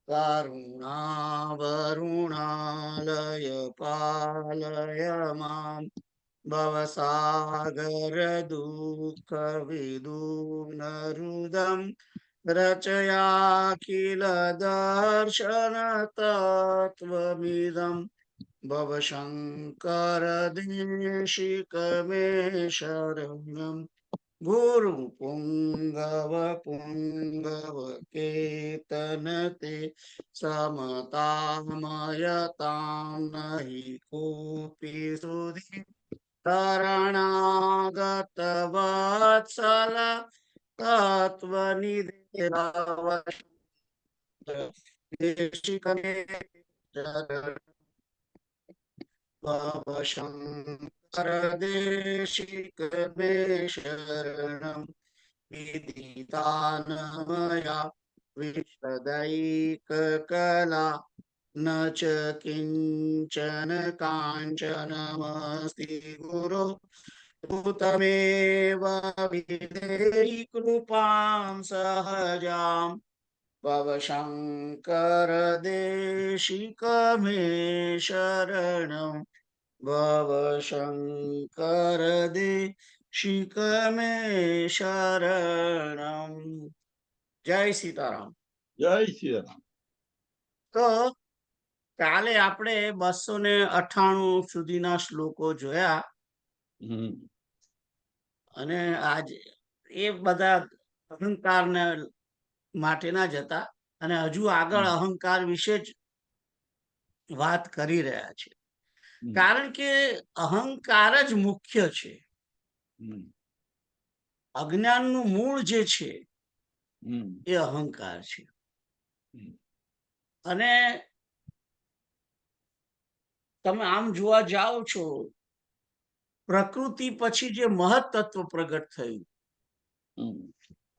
करुणावरुणालय पालय मां भवसागरदुःखविदूनरुदं रचयाखिल दर्शन तत्त्वमिदं भवशङ्कर देशिकमे शरणम् गुरु पुंगव पुंगव केतनते समतामयतां नहि कोऽपि सुधि शरणागत वत्सल तत्त्वनिधे देशिकमे भवशङ्कर देशिकमे शरणम् विदितान मया विशदैककला न च किञ्चन काञ्चनमस्ति गुरो भूतमेव विधेहि कृपां सहजां भवशङ्कर देशिकमे शरणम् भवशङ्कर देशिकमे शरणम्। જય સીતારામ. જય સીતારામ. તો કાલે આપણે 298 સુધીના શ્લોકો જોયા અને આજ એ બધા અહંકારને માટેના જ હતા અને હજુ આગળ અહંકાર વિશે જ વાત કરી રહ્યા છે. કારણ કે અહંકાર જ મુખ્ય છે. અજ્ઞાનનું મૂળ જે છે એ અહંકાર છે. અને તમે આમ જોવા જાઓ છો, પ્રકૃતિ પછી જે મહત્તત્વ પ્રગટ થયું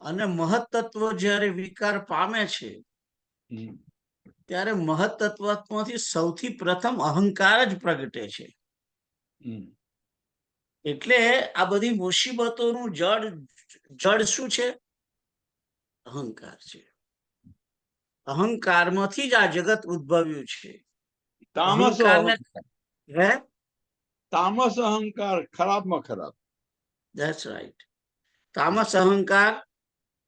અને મહત્તત્વ જ્યારે વિકાર પામે છે ત્યારે મહત્તત્વમાંથી સૌથી પ્રથમ અહંકાર જ પ્રગટે છે. એટલે આ બધી મુસીબતોનું જડ શું છે? અહંકાર છે. અહંકારમાંથી જ આ જગત ઉદ્ભવ્યું છે. તામસ અહંકાર ખરાબમાં ખરાબ. That's right. તામસ અહંકાર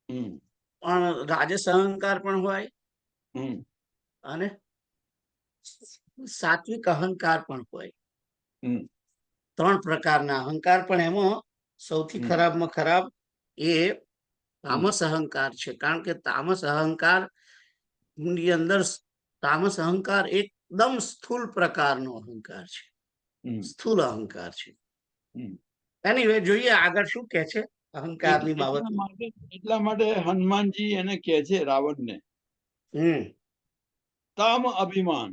પણ રાજસ અહંકાર પણ હોય અને સાત્વિક અહંકાર પણ હોય. 3 પ્રકારના અહંકાર, પણ એમાં સૌથી ખરાબમાં ખરાબ એ તામસ અહંકાર છે. કારણ કે તામસ અહંકાર ની અંદર તામસ અહંકાર એકદમ સ્થૂલ પ્રકારનો અહંકાર છે, સ્થૂલ અહંકાર છે. એનીવે જોઈએ આગળ શું કે છે અહંકારની બાબત. એટલા માટે હનુમાનજી એને કહે છે રાવણને, તામ અભિમાન.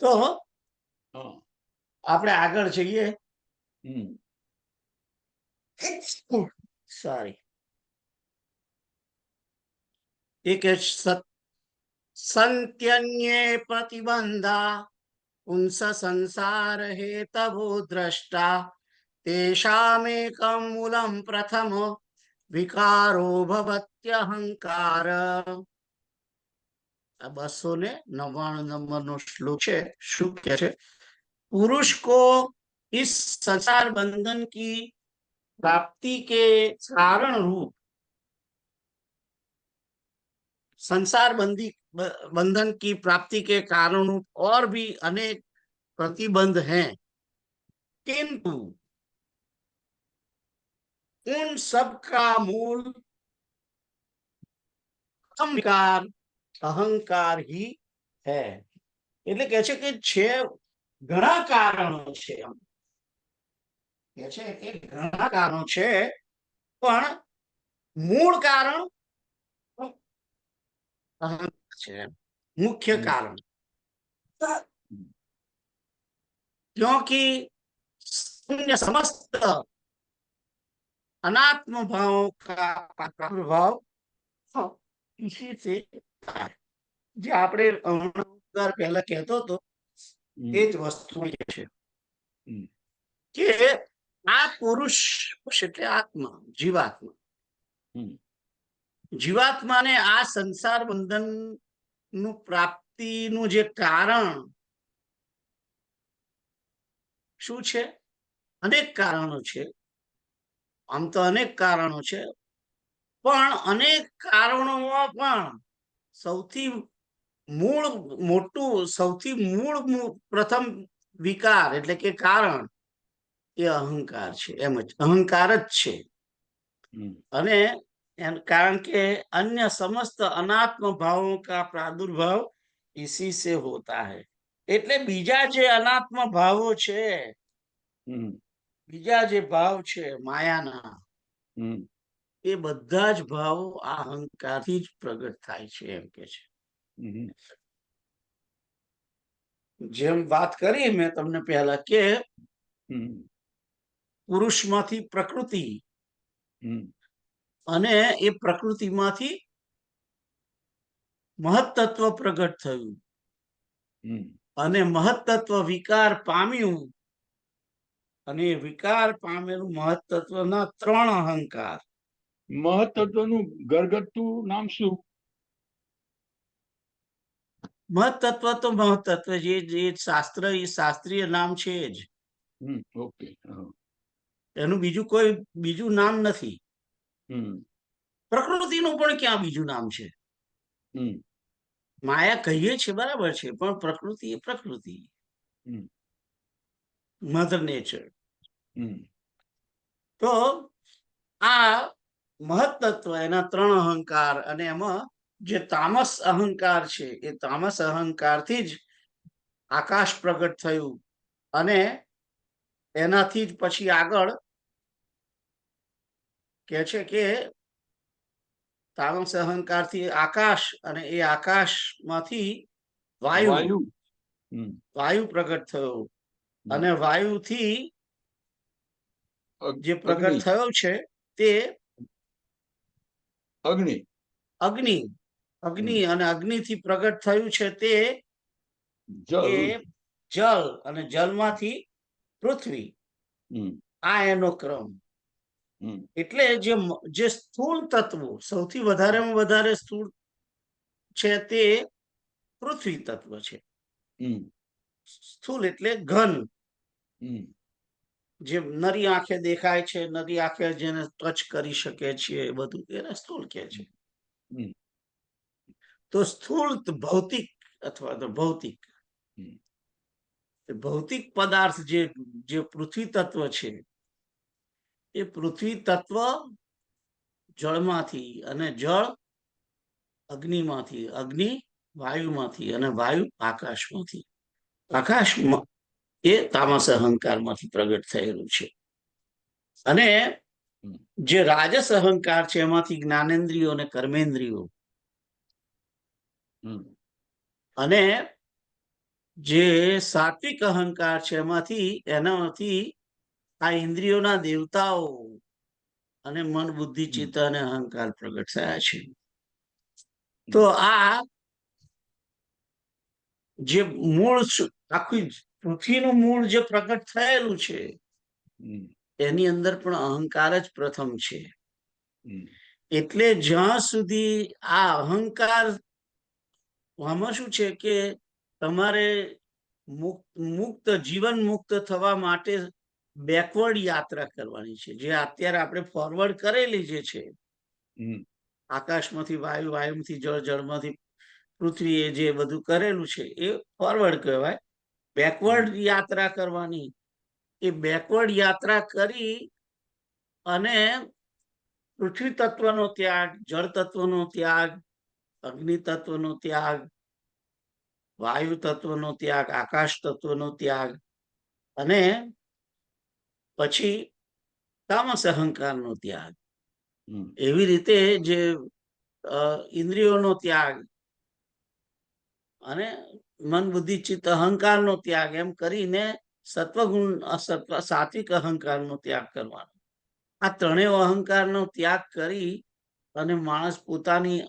તો આપણે આગળ જઈએ. સોરી. એક સંત્યન્યે પ્રતિબંધા પુંસ સંસાર હેતવો દ્રષ્ટા તેષામેકં મૂલં પ્રથમ વિકારો ભવત્યહંકાર. આ 299 નંબરનો શ્લોક છે. શું કહે છે? पुरुष को इस संसार बंधन की प्राप्ति के कारण रूप संसार बंधन की प्राप्ति के कारण रूप और भी अनेक प्रतिबंध हैं, किंतु उन सब का मूल विकार अहंकार ही है. એટલે કહે છે કે ઘણા કારણો છે, કે છે કે ઘણા કારણો છે, પણ મૂળ કારણ અહંકાર છે, मुख्य कारण. क्योंकि समस्त अनात्म भावों का प्रभाव इसी से है. જે આપણે પહેલા કહેતો હતો એ જ વસ્તુ છે કે આ પુરુષ એટલે આત્મા, જીવાત્મા. જીવાત્માને આ સંસાર બંધન નું પ્રાપ્તિનું જે કારણ શું છે? અનેક કારણો છે. આમ તો અનેક કારણો છે, પણ અનેક કારણોમાં પણ સૌથી મૂળ પ્રથમ વિકાર એટલે કે કારણ એ અહંકાર છે. એમ જ અહંકાર જ છે. અને કારણ કે अन्य समस्त अनात्म भावों का प्रादुर्भाव इसी से होता है. એટલે બીજા જે અનાત્મ ભાવો છે, બીજા જે ભાવ છે માયાના, એ બધા જ ભાવો આ અહંકારથી જ પ્રગટ થાય છે એમ કે છે. જેમ વાત કરી મેં તમને પહેલા કે પુરુષમાંથી પ્રકૃતિ અને એ પ્રકૃતિમાંથી મહત્તત્વ પ્રગટ થયું અને મહત્તત્વ વિકાર પામ્યું અને વિકાર પામેલું મહત્તત્વના 3 અહંકાર. મહત્તત્વનું ઘરગથ્થું નામ શું? મહત્તત્વ તો મહત્તત્વ જે શાસ્ત્ર એ શાસ્ત્રીય નામ છે જ. ઓકે. એનું બીજું નામ નથી. પ્રકૃતિનું પણ ક્યાં બીજું નામ છે? માયા કહીએ છીએ બરાબર છે, પણ પ્રકૃતિ એ પ્રકૃતિ, મધર નેચર. તો આ મહત્તત્વ એના 3 અહંકાર, અને એમાં જે તામસ અહંકાર છે એ તામસ અહંકારથી જ આકાશ પ્રગટ થયું અને એનાથી જ પછી આગળ કે છે કે તામસ અહંકારથી આકાશ, અને એ આકાશમાંથી વાયુ પ્રગટ થયો અને વાયુથી જે પ્રગટ થયો છે તે અગ્નિ અને અગ્નિથી પ્રગટ થયું છે તે જલ, અને જલમાંથી પૃથ્વી. આ એનો ક્રમ. એટલે જે સ્થૂળ તત્વો સૌથી વધારેમાં વધારે સ્થૂળ છે તે પૃથ્વી તત્વ છે. સ્થૂળ એટલે ઘન, જે નરી આંખે દેખાય છે, નરી આંખે જેને ટચ કરી શકે છે, એ બધું એને સ્થૂળ કહે છે. તો સ્થૂળ ભૌતિક અથવા તો ભૌતિક પદાર્થ જે પૃથ્વી તત્વ છે, એ પૃથ્વી તત્વ જળમાંથી, અને જળ અગ્નિમાંથી, અગ્નિ વાયુમાંથી, અને વાયુ આકાશમાંથી. આકાશમાં એ તામસ અહંકારમાંથી પ્રગટ થયેલું છે. અને જે રાજસ અહંકાર છે એમાંથી જ્ઞાનેન્દ્રિયો અને કર્મેન્દ્રિયો, અને જે સાત્વિક અહંકાર છે એનામાંથી આ ઇન્દ્રિયોના દેવતાઓ અને મન, બુદ્ધિ, ચિત્ત અને અહંકાર પ્રગટ થયા છે. તો આ જે મૂળ આખી પૃથ્વીનું મૂળ જે પ્રગટ થયેલું છે એની અંદર પણ અહંકાર જ પ્રથમ છે. એટલે જ્યાં સુધી આ અહંકાર, આમાં શું છે કે તમારે જીવન મુક્ત થવા માટે બેકવર્ડ યાત્રા કરવાની છે. જે અત્યારે આપણે ફોરવર્ડ કરેલી જે છે, આકાશમાંથી વાયુ, વાયુમાંથી જળ, જળમાંથી પૃથ્વી, એ જે બધું કરેલું છે એ ફોરવર્ડ કહેવાય. બેકવર્ડ યાત્રા કરવાની. એ બેકવર્ડ યાત્રા કરી અને પૃથ્વી તત્વનો ત્યાગ, જળ તત્વનો ત્યાગ, અગ્નિ તત્વનો ત્યાગ, વાયુ તત્વનો ત્યાગ, આકાશ તત્વનો ત્યાગ, અને પછી તામસ અહંકારનો ત્યાગ. એવી રીતે જે ઇન્દ્રિયોનો ત્યાગ અને મન, બુદ્ધિ, ચિત્ત, અહંકારનો ત્યાગ, એમ કરીને સત્વગુણ, સાત્વિક અહંકારનો ત્યાગ કરવાનો. આ 3 અહંકારનો ત્યાગ કરી અને માણસ પોતાની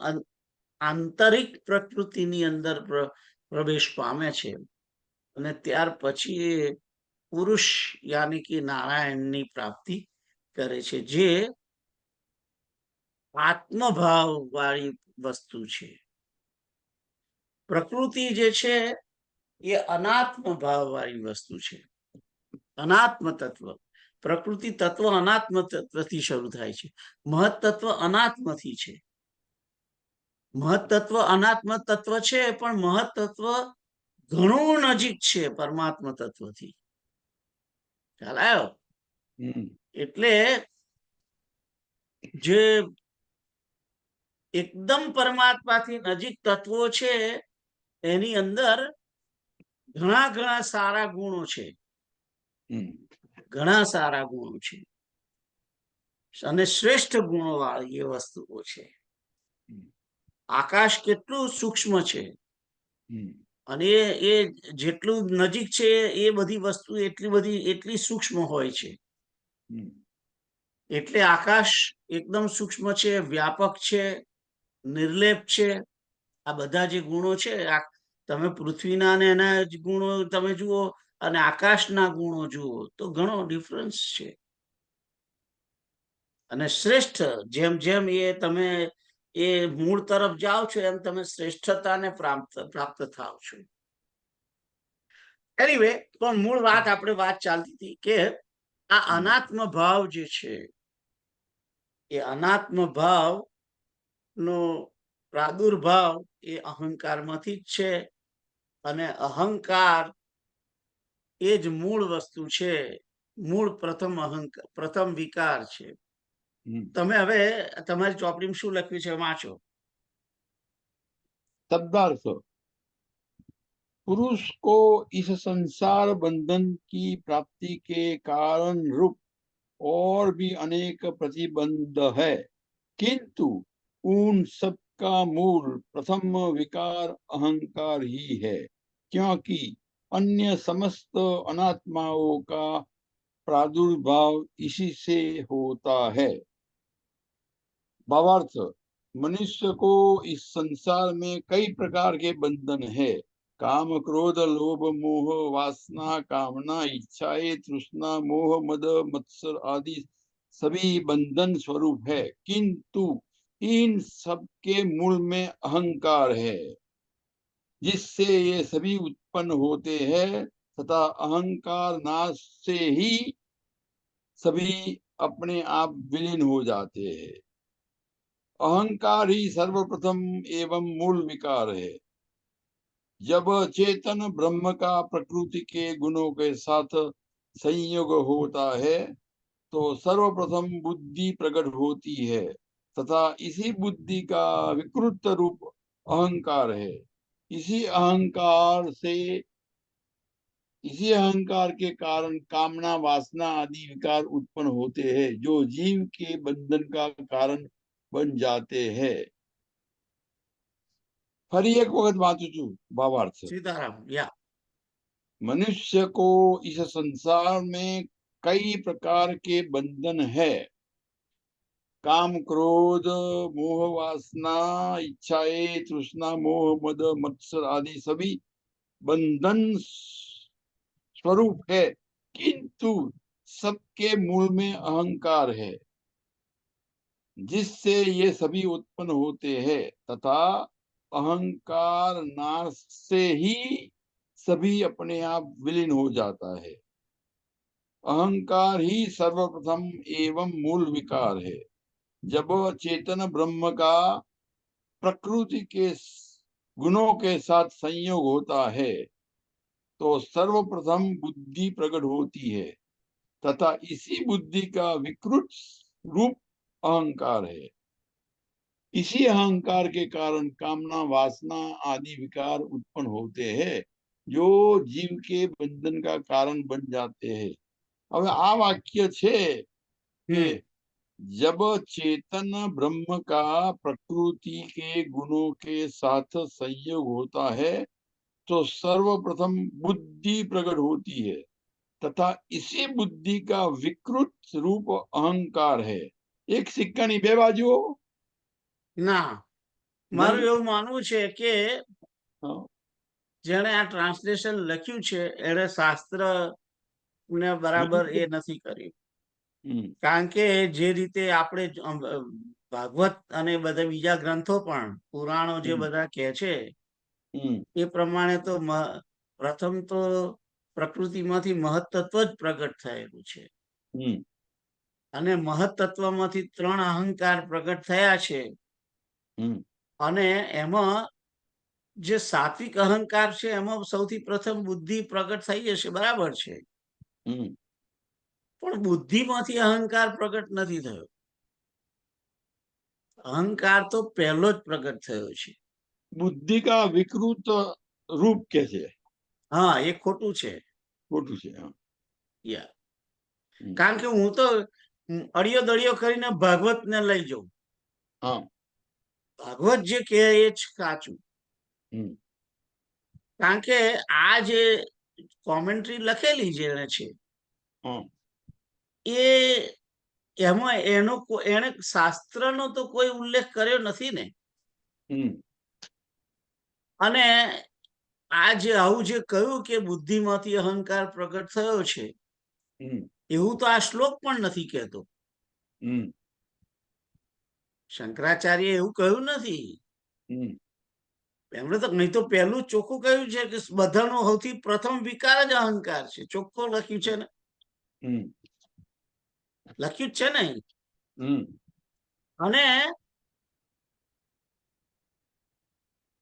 આંતરિક પ્રકૃતિની અંદર પ્રવેશ પામે છે. અને ત્યાર પછી પુરુષ યાની કે નારાયણની પ્રાપ્તિ કરે છે, જે આત્મભાવ વાળી વસ્તુ છે. પ્રકૃતિ જે છે એ અનાત્મ ભાવ વાળી વસ્તુ છે. અનાત્મ તત્વ, પ્રકૃતિ તત્વ અનાત્મ તત્વથી શરૂ થાય છે. મહત તત્વ અનાત્મથી છે. મહત તત્વ અનાત્મ તત્વ છે, પણ મહત તત્વ ઘણું નજીક છે પરમાત્મા તત્વથી. ખ્યાલ આવ્યો? એટલે જે એકદમ પરમાત્માથી નજીક તત્વો છે એની અંદર ઘણા ઘણા સારા ગુણો છે. ઘણા સારા ગુણો છે અને શ્રેષ્ઠ ગુણો વાળી એ વસ્તુઓ છે. આકાશ કેટલું સૂક્ષ્મ છે અને એ જેટલું નજીક છે એ બધી વસ્તુ એટલી સૂક્ષ્મ હોય છે. એટલે આકાશ એકદમ સૂક્ષ્મ છે, વ્યાપક છે, નિર્લેપ છે. આ બધા જે ગુણો છે, તમે પૃથ્વીના ને એના ગુણો તમે જુઓ અને આકાશના ગુણો જુઓ તો ઘણો ડિફરન્સ છે. અને શ્રેષ્ઠ જેમ જેમ તમે એ મૂળ તરફ જાઓ છો એમ તમે શ્રેષ્ઠતાને પ્રાપ્ત થાવ છો. એનીવે, પણ મૂળ વાત આપણે વાત ચાલતી હતી કે આ અનાત્મ ભાવ જે છે એ અનાત્મ ભાવ નો પ્રાદુર્ભાવ એ અહંકારમાંથી જ છે. અને અહંકાર એ જ મૂળ વસ્તુ છે, મૂળ પ્રથમ વિકાર છે. તમે હવે તમારી ચોપડીમાં શું લખ્યું છે વાંચો. शब्दार्थ: पुरुष को इस संसार बंधन की प्राप्ति के कारण रूप और भी अनेक प्रतिबंध है, किंतु उन सब का मूल प्रथम विकार अहंकार ही है, क्योंकि अन्य समस्त अनात्माओं का प्रादुर्भाव इसी से होता है. भावार्थ: मनुष्य को इस संसार में कई प्रकार के बंधन है. काम, क्रोध, लोभ, मोह, वासना, कामना, इच्छाएं, तृष्णा, मोह, मद, मत्सर आदि सभी बंधन स्वरूप है, किंतु इन सब के मूल में अहंकार है, जिससे ये सभी उत्पन्न होते हैं, तथा अहंकार नाश से ही सभी अपने आप विलीन हो जाते हैं. अहंकार ही सर्वप्रथम एवं मूल विकार है. जब चेतन ब्रह्म का प्रकृति के गुणों के साथ संयोग होता है तो सर्वप्रथम बुद्धि प्रकट होती है, तथा इसी बुद्धि का विकृत रूप अहंकार है. इसी अहंकार के कारण कामना, वासना आदि विकार उत्पन्न होते हैं, जो जीव के बंधन का कारण बन जाते हैं. फरी एक वक्त वाचू छू. भावार्थ: सीताराम. या मनुष्य को इस संसार में कई प्रकार के बंधन है. काम, क्रोध, मोह, वासना, इच्छाएं, तृष्णा, मोह, मद, मत्सर आदि सभी बंधन स्वरूप है, किंतु सबके मूल में अहंकार है, जिससे ये सभी उत्पन्न होते हैं, तथा अहंकार नाश से ही सभी अपने आप विलीन हो जाता है. अहंकार ही सर्वप्रथम एवं मूल विकार है. जब चेतन ब्रह्म का प्रकृति के गुणों के साथ संयोग होता है तो सर्वप्रथम बुद्धि प्रकट होती है, तथा इसी बुद्धि का विकृत रूप अहंकार है. इसी अहंकार के कारण कामना, वासना आदि विकार उत्पन्न होते हैं, जो जीव के बंधन का कारण बन जाते हैं. अब आ वाक्य छे कि जब चेतन ब्रह्म का प्रकृति के गुणों के साथ संयोग होता है तो सर्वप्रथम बुद्धि प्रकट होती है, तथा इसी बुद्धि का विकृत रूप अहंकार है. एक सिक्कानी बे बाजुओ ના, મારું એવું માનવું છે કે જેણે આ ટ્રાન્સલેશન લખ્યું છે એને શાસ્ત્ર ને બરાબર એ નથી કર્યું. કારણ કે જે રીતે આપણે ભાગવત અને બધા બીજા ગ્રંથો પણ પુરાણો જે બધા કહે છે એ પ્રમાણે તો પ્રથમ તો પ્રકૃતિમાંથી મહત્તત્વ જ પ્રગટ થયેલું છે અને મહત્તત્વમાંથી 3 અહંકાર પ્રગટ થયા છે અને એમાં જે સાત્વિક અહંકાર છે એમાં સૌથી પ્રથમ બુદ્ધિ પ્રગટ થઈ જશે, બરાબર છે, પણ બુદ્ધિમાંથી અહંકાર પ્રગટ નથી થયો. અહંકાર તો પહેલો જ પ્રગટ થયો છે. બુદ્ધિ કા વિકૃત રૂપ કે છે. હા, એ ખોટું છે. ખોટું છે. કારણ કે હું તો અડિયો દડિયો કરીને ભાગવત ને લઈ જાઉં. ભાગવત જે કહે એ જ સાચું. કારણ કે આ જે કોમેન્ટ્રી લખેલી જેને છે એ એમાં એને શાસ્ત્રનો તો કોઈ ઉલ્લેખ કર્યો નથી ને. અને આ જે આવું જે કહ્યું કે બુદ્ધિમાંથી અહંકાર પ્રગટ થયો છે એવું તો આ શ્લોક પણ નથી કહેતો. શંકરાચાર્ય એવું કહ્યું નથી. એમણે તો નહીં તો પહેલું ચોખ્ખું કહ્યું છે કે બધાનો સૌથી પ્રથમ વિકાર જ અહંકાર છે. ચોખ્ખું લખ્યું છે ને, લખ્યું જ છે ને. અને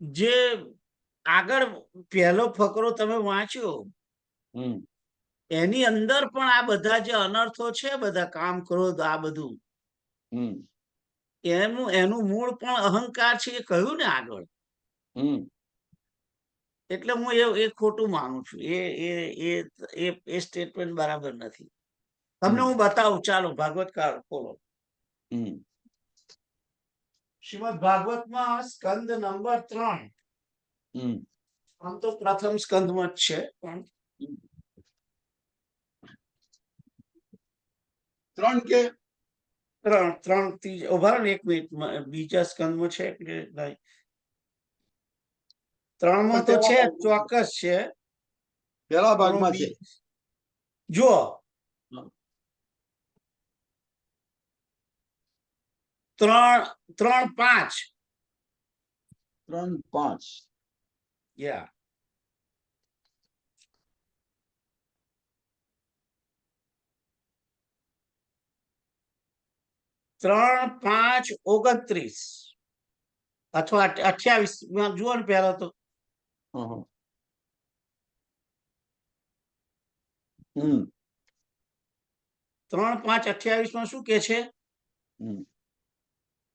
જે આગળ પહેલો ફકરો તમે વાંચ્યો એની અંદર પણ આ બધા જે અનર્થો છે, બધા કામ ક્રોધ આ બધું એનું મૂળ પણ અહંકાર છે એ કહ્યું ને આગળ. એટલે હું એ ખોટું માનું છું. એ સ્ટેટમેન્ટ બરાબર નથી. તમને હું બતાવું, ચાલો ભાગવતકાર ખોલો. શ્રીમદ ભાગવતમાં સ્કંદ નંબર 3. આમ તો પ્રથમ સ્કંદમાં જ છે પણ 3 કે 3 ઉભા ને એક મિનિટ, બીજા સ્કંદમાં છે એટલે 3માં તો છે, ચોક્કસ છે. પહેલા ભાગમાં છે. જુઓ, 3-5. 3-5. Yeah. ત્રણ 5-29 અથવા 28 જુઓ ને પહેલા તો. 3-5-28 શું કે છે?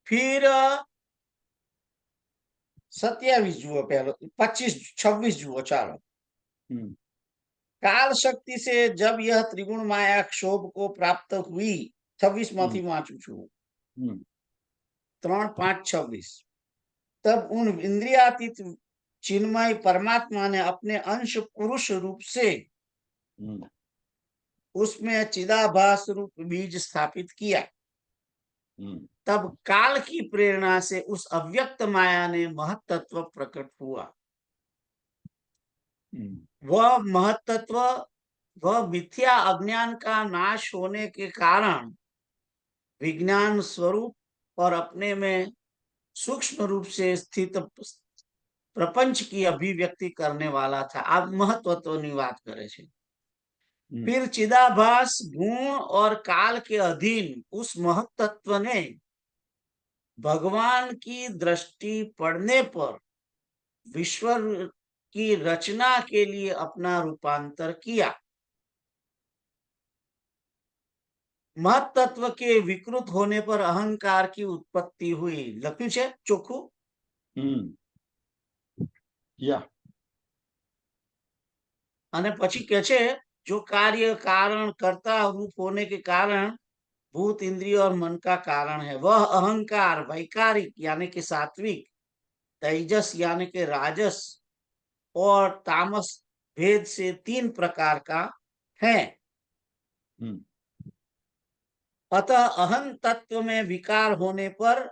फिर 27 જુઓ, પહેલો 25-26 જુઓ. ચાલો. काल शक्ति से जब यह त्रिगुण माया क्षोभ को प्राप्त हुई, 26 માંથી વાંચું છું. 3-5-26 तब उन इंद्रियातीत चिन्मय परमात्मा ने अपने अंश पुरुष रूप से उसमें चिदाभास रूप बीज स्थापित किया. तब काल की प्रेरणा से उस अव्यक्त माया ने महत्तत्व प्रकट हुआ. वह महत्तत्व, वह मिथ्या अज्ञान का नाश होने के कारण विज्ञान स्वरूप और अपने में सूक्ष्म रूप से स्थित प्रपंच की अभिव्यक्ति करने वाला था. आप महत्वत्वની વાત કરે છે. फिर चिदाभास गुण और काल के अधीन उस महत्तत्व ने भगवान की दृष्टि पड़ने पर विश्व की रचना के लिए अपना रूपांतर किया. महत्तत्व के विकृत होने पर अहंकार की उत्पत्ति हुई. लख्યું છે ચોખ્ખું? અને પછી કહે છે जो कार्य कारण कर्ता रूप होने के कारण भूत इंद्रिय और मन का कारण है, वह अहंकार वैकारिक यानी कि सात्विक, तेजस यानी कि राजस और तामस भेद से 3 प्रकार का है. अतः अहं तत्व में विकार होने पर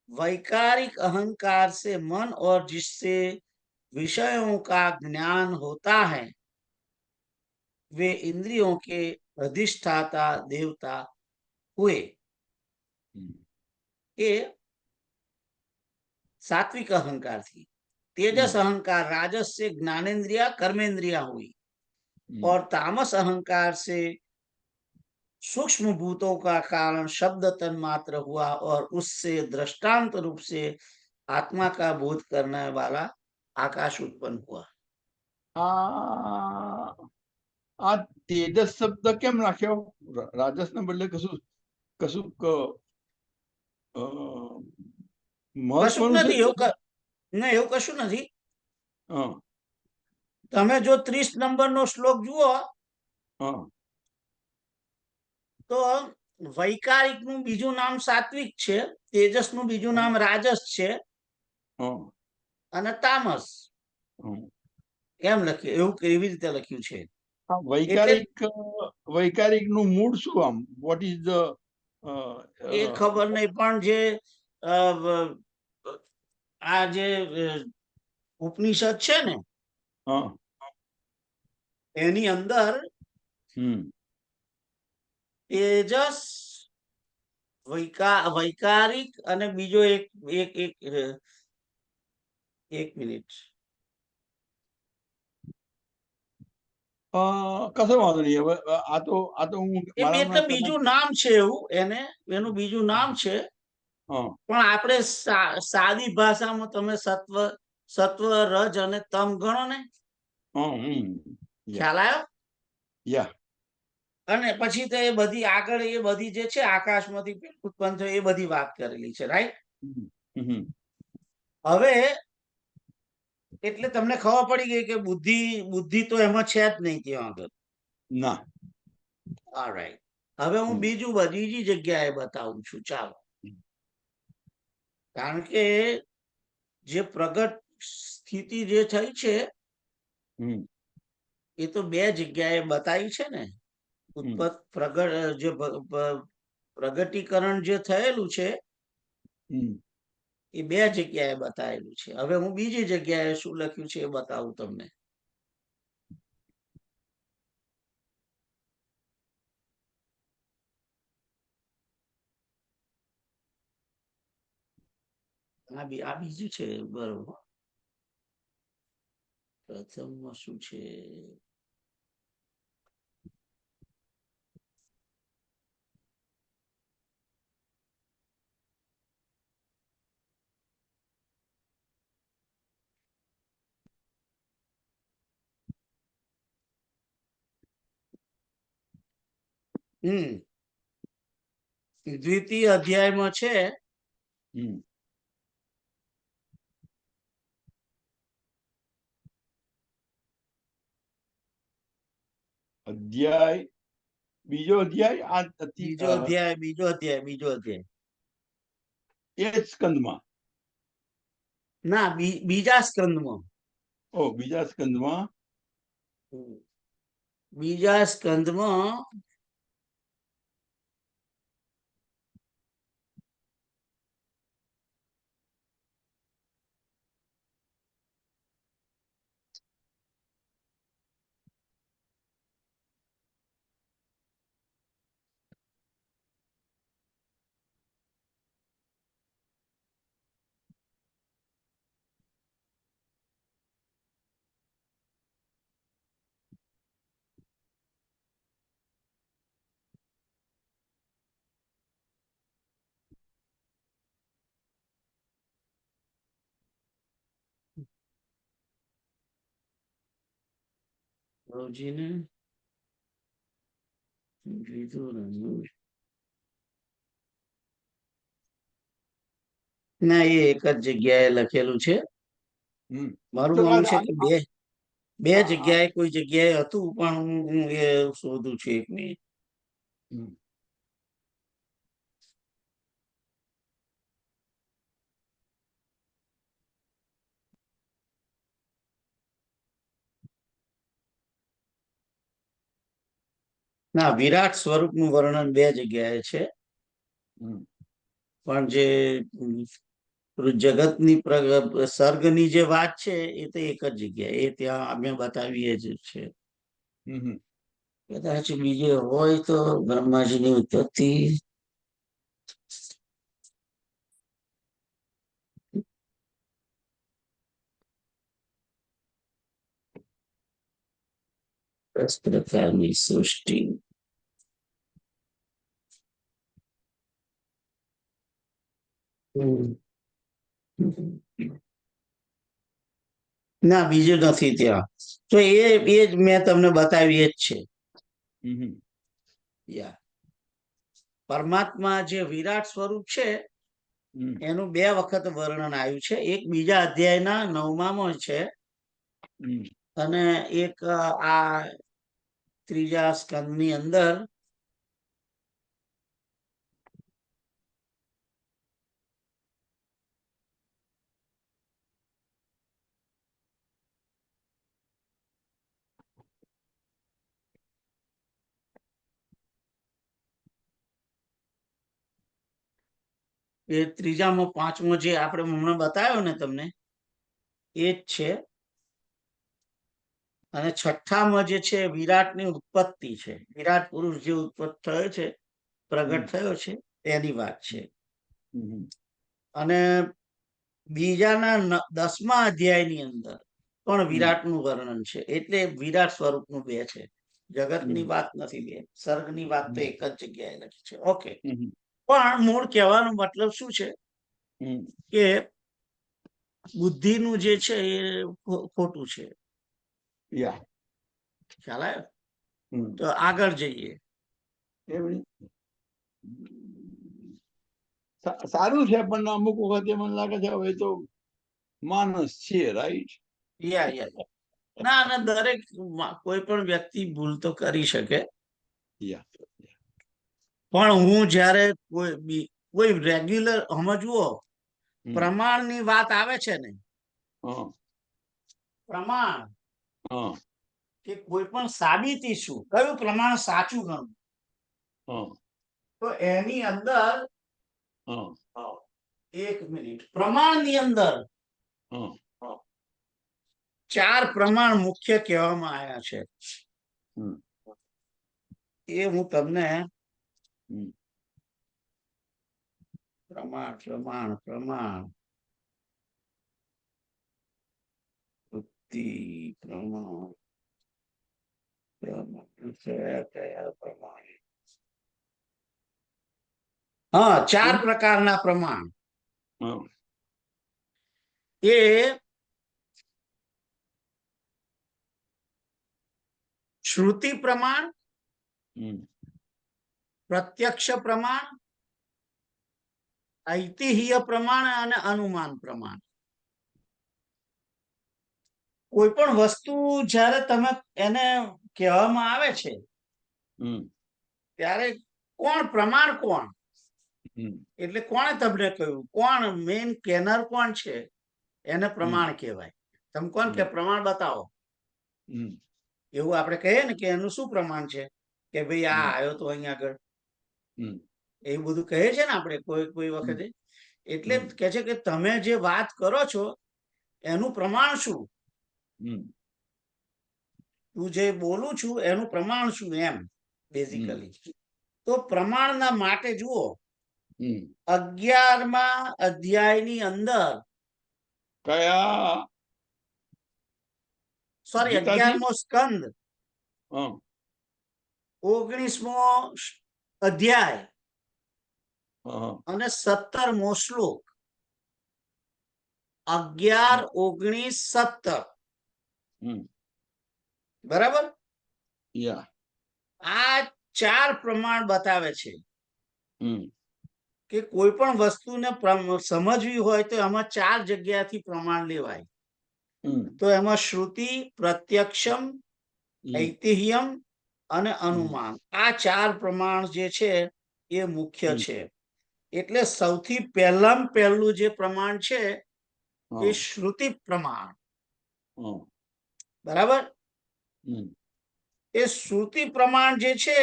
वैकारिक अहंकार से मन और जिससे विषयों का ज्ञान होता है वे इंद्रियों के अधिष्ठाता देवता हुए। ये सात्विक अहंकार थी। तेजस अहंकार राजस से ज्ञानेन्द्रिया कर्मेंद्रिया हुई और तामस अहंकार से सूक्ष्म भूतों का कारण शब्द तन मात्र हुआ और उससे दृष्टांत रूप से आत्मा का बोध करने वाला आकाश उत्पन्न हुआ। आ तेजस शब्द केम राख्यो? राजस ने बदले कशुं कशुं કશુંક મહત્વનું છે? નથી એવું નહીં, એવું કશું નથી. તમે જો 30 નંબરનો શ્લોક જુઓ તો વૈકારિક નું બીજું નામ સાત્વિક છે, તેજસ નું બીજું નામ રાજસ છે અને તામસ એમ લખ્યું, એવું કેવી રીતે લખ્યું છે? વૈકારિક વૈકારિક નું મૂળ શું? આમ વોટ ઇઝ ધ એ ખબર નહીં, પણ જે આ જે ઉપનિષદ છે ને એની અંદર તેજસ, વૈકારિક અને બીજો એક એક એક એક મિનિટ, કશો વાંધો નહીં. હવે આ તો હું એટલે બીજું નામ છે એવું, એનું બીજું નામ છે, પણ આપણે સાદી ભાષામાં તમે સત્વ રજ અને તમ ગણો ને, ખ્યાલ આવ્યો? અને પછી તો એ બધી આગળ એ બધી જે છે આકાશમાંથી ઉત્પન્ન થયો એ બધી વાત કરેલી છે, રાઈટ? હવે એટલે તમને ખબર પડી ગઈ કે બુદ્ધિ તો એમાં છે જ નહીં ત્યાં આગળ. ના. ઓલરાઈટ, હવે હું બીજી જગ્યાએ બતાવું છું, ચાલો. કારણ કે જે પ્રગટ સ્થિતિ જે થઈ છે એ તો બે જગ્યાએ બતાવી છે ને. પ્રગટીકરણ જે થયેલું છે એ બે જગ્યાએ બતાવેલું છે. હવે હું બીજી જગ્યાએ શું લખ્યું છે એ બતાવું તમને. આ બીજું છે, બરોબર. પ્રથમમાં શું છે? દ્વિતીય અધ્યાયમાં છે અધ્યાય, બીજો અધ્યાય, બીજો અધ્યાય એ જ સ્કંદમાં? ના, બીજા સ્કંદમાં. બીજા સ્કંદમાં ના, એ એક જ જગ્યાએ લખેલું છે. મારું માનવું છે કે બે જગ્યાએ કોઈ જગ્યાએ હતું, પણ હું એ શોધું છું. એક મિનિટ. ના, વિરાટ સ્વરૂપનું વર્ણન બે જગ્યાએ છે, પણ જે જગતની સર્ગની જે વાત છે એ તો એક જ જગ્યાએ, એ ત્યાં અમે બતાવીએ જ છે. કદાચ બીજે હોય તો બ્રહ્માજીની ઉત્પત્તિ દસ પ્રકારની સૃષ્ટિ ના બીજું નથી ત્યાં. તો એ જ મેં તમને બતાવી એ જ છે. પરમાત્મા જે વિરાટ સ્વરૂપ છે એનું 2 વખત વર્ણન આવ્યું છે. એક બીજા અધ્યાયના 9માં છે અને એક આ 3જા સ્કંદની અંદર એ 3જામાં 5મો જે આપણે હમણાં બતાવ્યો ને તમને એ જ છે. અને 6ઠામાં જે છે વિરાટની ઉત્પત્તિ છે. વિરાટ પુરુષ જે ઉત્પત્ત થયો છે, પ્રગટ થયો છે એની વાત છે. અને બીજાના 10મા અધ્યાયની અંદર પણ વિરાટનું વર્ણન છે. એટલે વિરાટ સ્વરૂપનું 2 છે. જગતની વાત નથી 2. સર્ગની વાત તો એક જ જગ્યાએ લખી છે. ઓકે, પણ મૂળ કહેવાનો મતલબ શું છે કે બુદ્ધિનું જે છે એ ખોટું છે. ખ્યાલ આવ્યો? તો આગળ જઈએ. સારું છે, પણ અમુક વખતે મને લાગે છે હવે તો માણસ છે, રાઈટ? ના ના, દરેક કોઈ પણ વ્યક્તિ ભૂલ તો કરી શકે. પણ હું જયારે કોઈ રેગ્યુલર સમજવો પ્રમાણની વાત આવે છે ને, પ્રમાણ કે કોઈ પણ સાબિતી શું, કયું પ્રમાણ સાચું ગણવું, તો એની અંદર 1 મિનિટ, પ્રમાણની અંદર 4 પ્રમાણ મુખ્ય કહેવામાં આવ્યા છે. એ હું તમને પ્રમાણ પ્રમાણ પ્રમાણ વૃત્તિ પ્રમાણ પ્રમાણ, હા, 4 પ્રકારના પ્રમાણ. એ શ્રુતિ પ્રમાણ, પ્રત્યક્ષ પ્રમાણ, ઐતિહ્ય પ્રમાણ અને અનુમાન પ્રમાણ. કોઈ પણ વસ્તુ જ્યારે તમે એને કહેવામાં આવે છે ત્યારે કોણ પ્રમાણ, કોણ એટલે કોણે તમને કહ્યું, કોણ મેઇન કેનર કોણ છે એને પ્રમાણ કહેવાય. તમે કોણ કે પ્રમાણ બતાવો, એવું આપણે કહીએ ને કે એનું શું પ્રમાણ છે કે ભાઈ આ આવ્યો તો અહીંયા આગળ, એવું બધું કહે છે ને આપણે કોઈ વખતે. એટલે કે છે કે તમે જે વાત કરો છો એનું પ્રમાણ શું, તું જે બોલું છું એનું પ્રમાણ શું, એમ બેઝિકલી. તો પ્રમાણના માટે જુઓ 11મા અધ્યાયની અંદર, સોરી 11મો સ્કંદ 19મો અધ્યાય અને 17મો શ્લોક, 11, 19, 17, બરાબર? આ 4 પ્રમાણ બતાવે છે કે કોઈ પણ વસ્તુને સમજવી હોય તો એમાં 4 જગ્યાથી પ્રમાણ લેવાય. તો એમાં શ્રુતિ, પ્રત્યક્ષમ, ઐતિહ્યમ અને અનુમાન, આ 4 પ્રમાણ જે છે એ મુખ્ય છે. એટલે સૌથી પહેલું જે પ્રમાણ છે એ શ્રુતિ પ્રમાણ, બરાબર? એ શ્રુતિ પ્રમાણ જે છે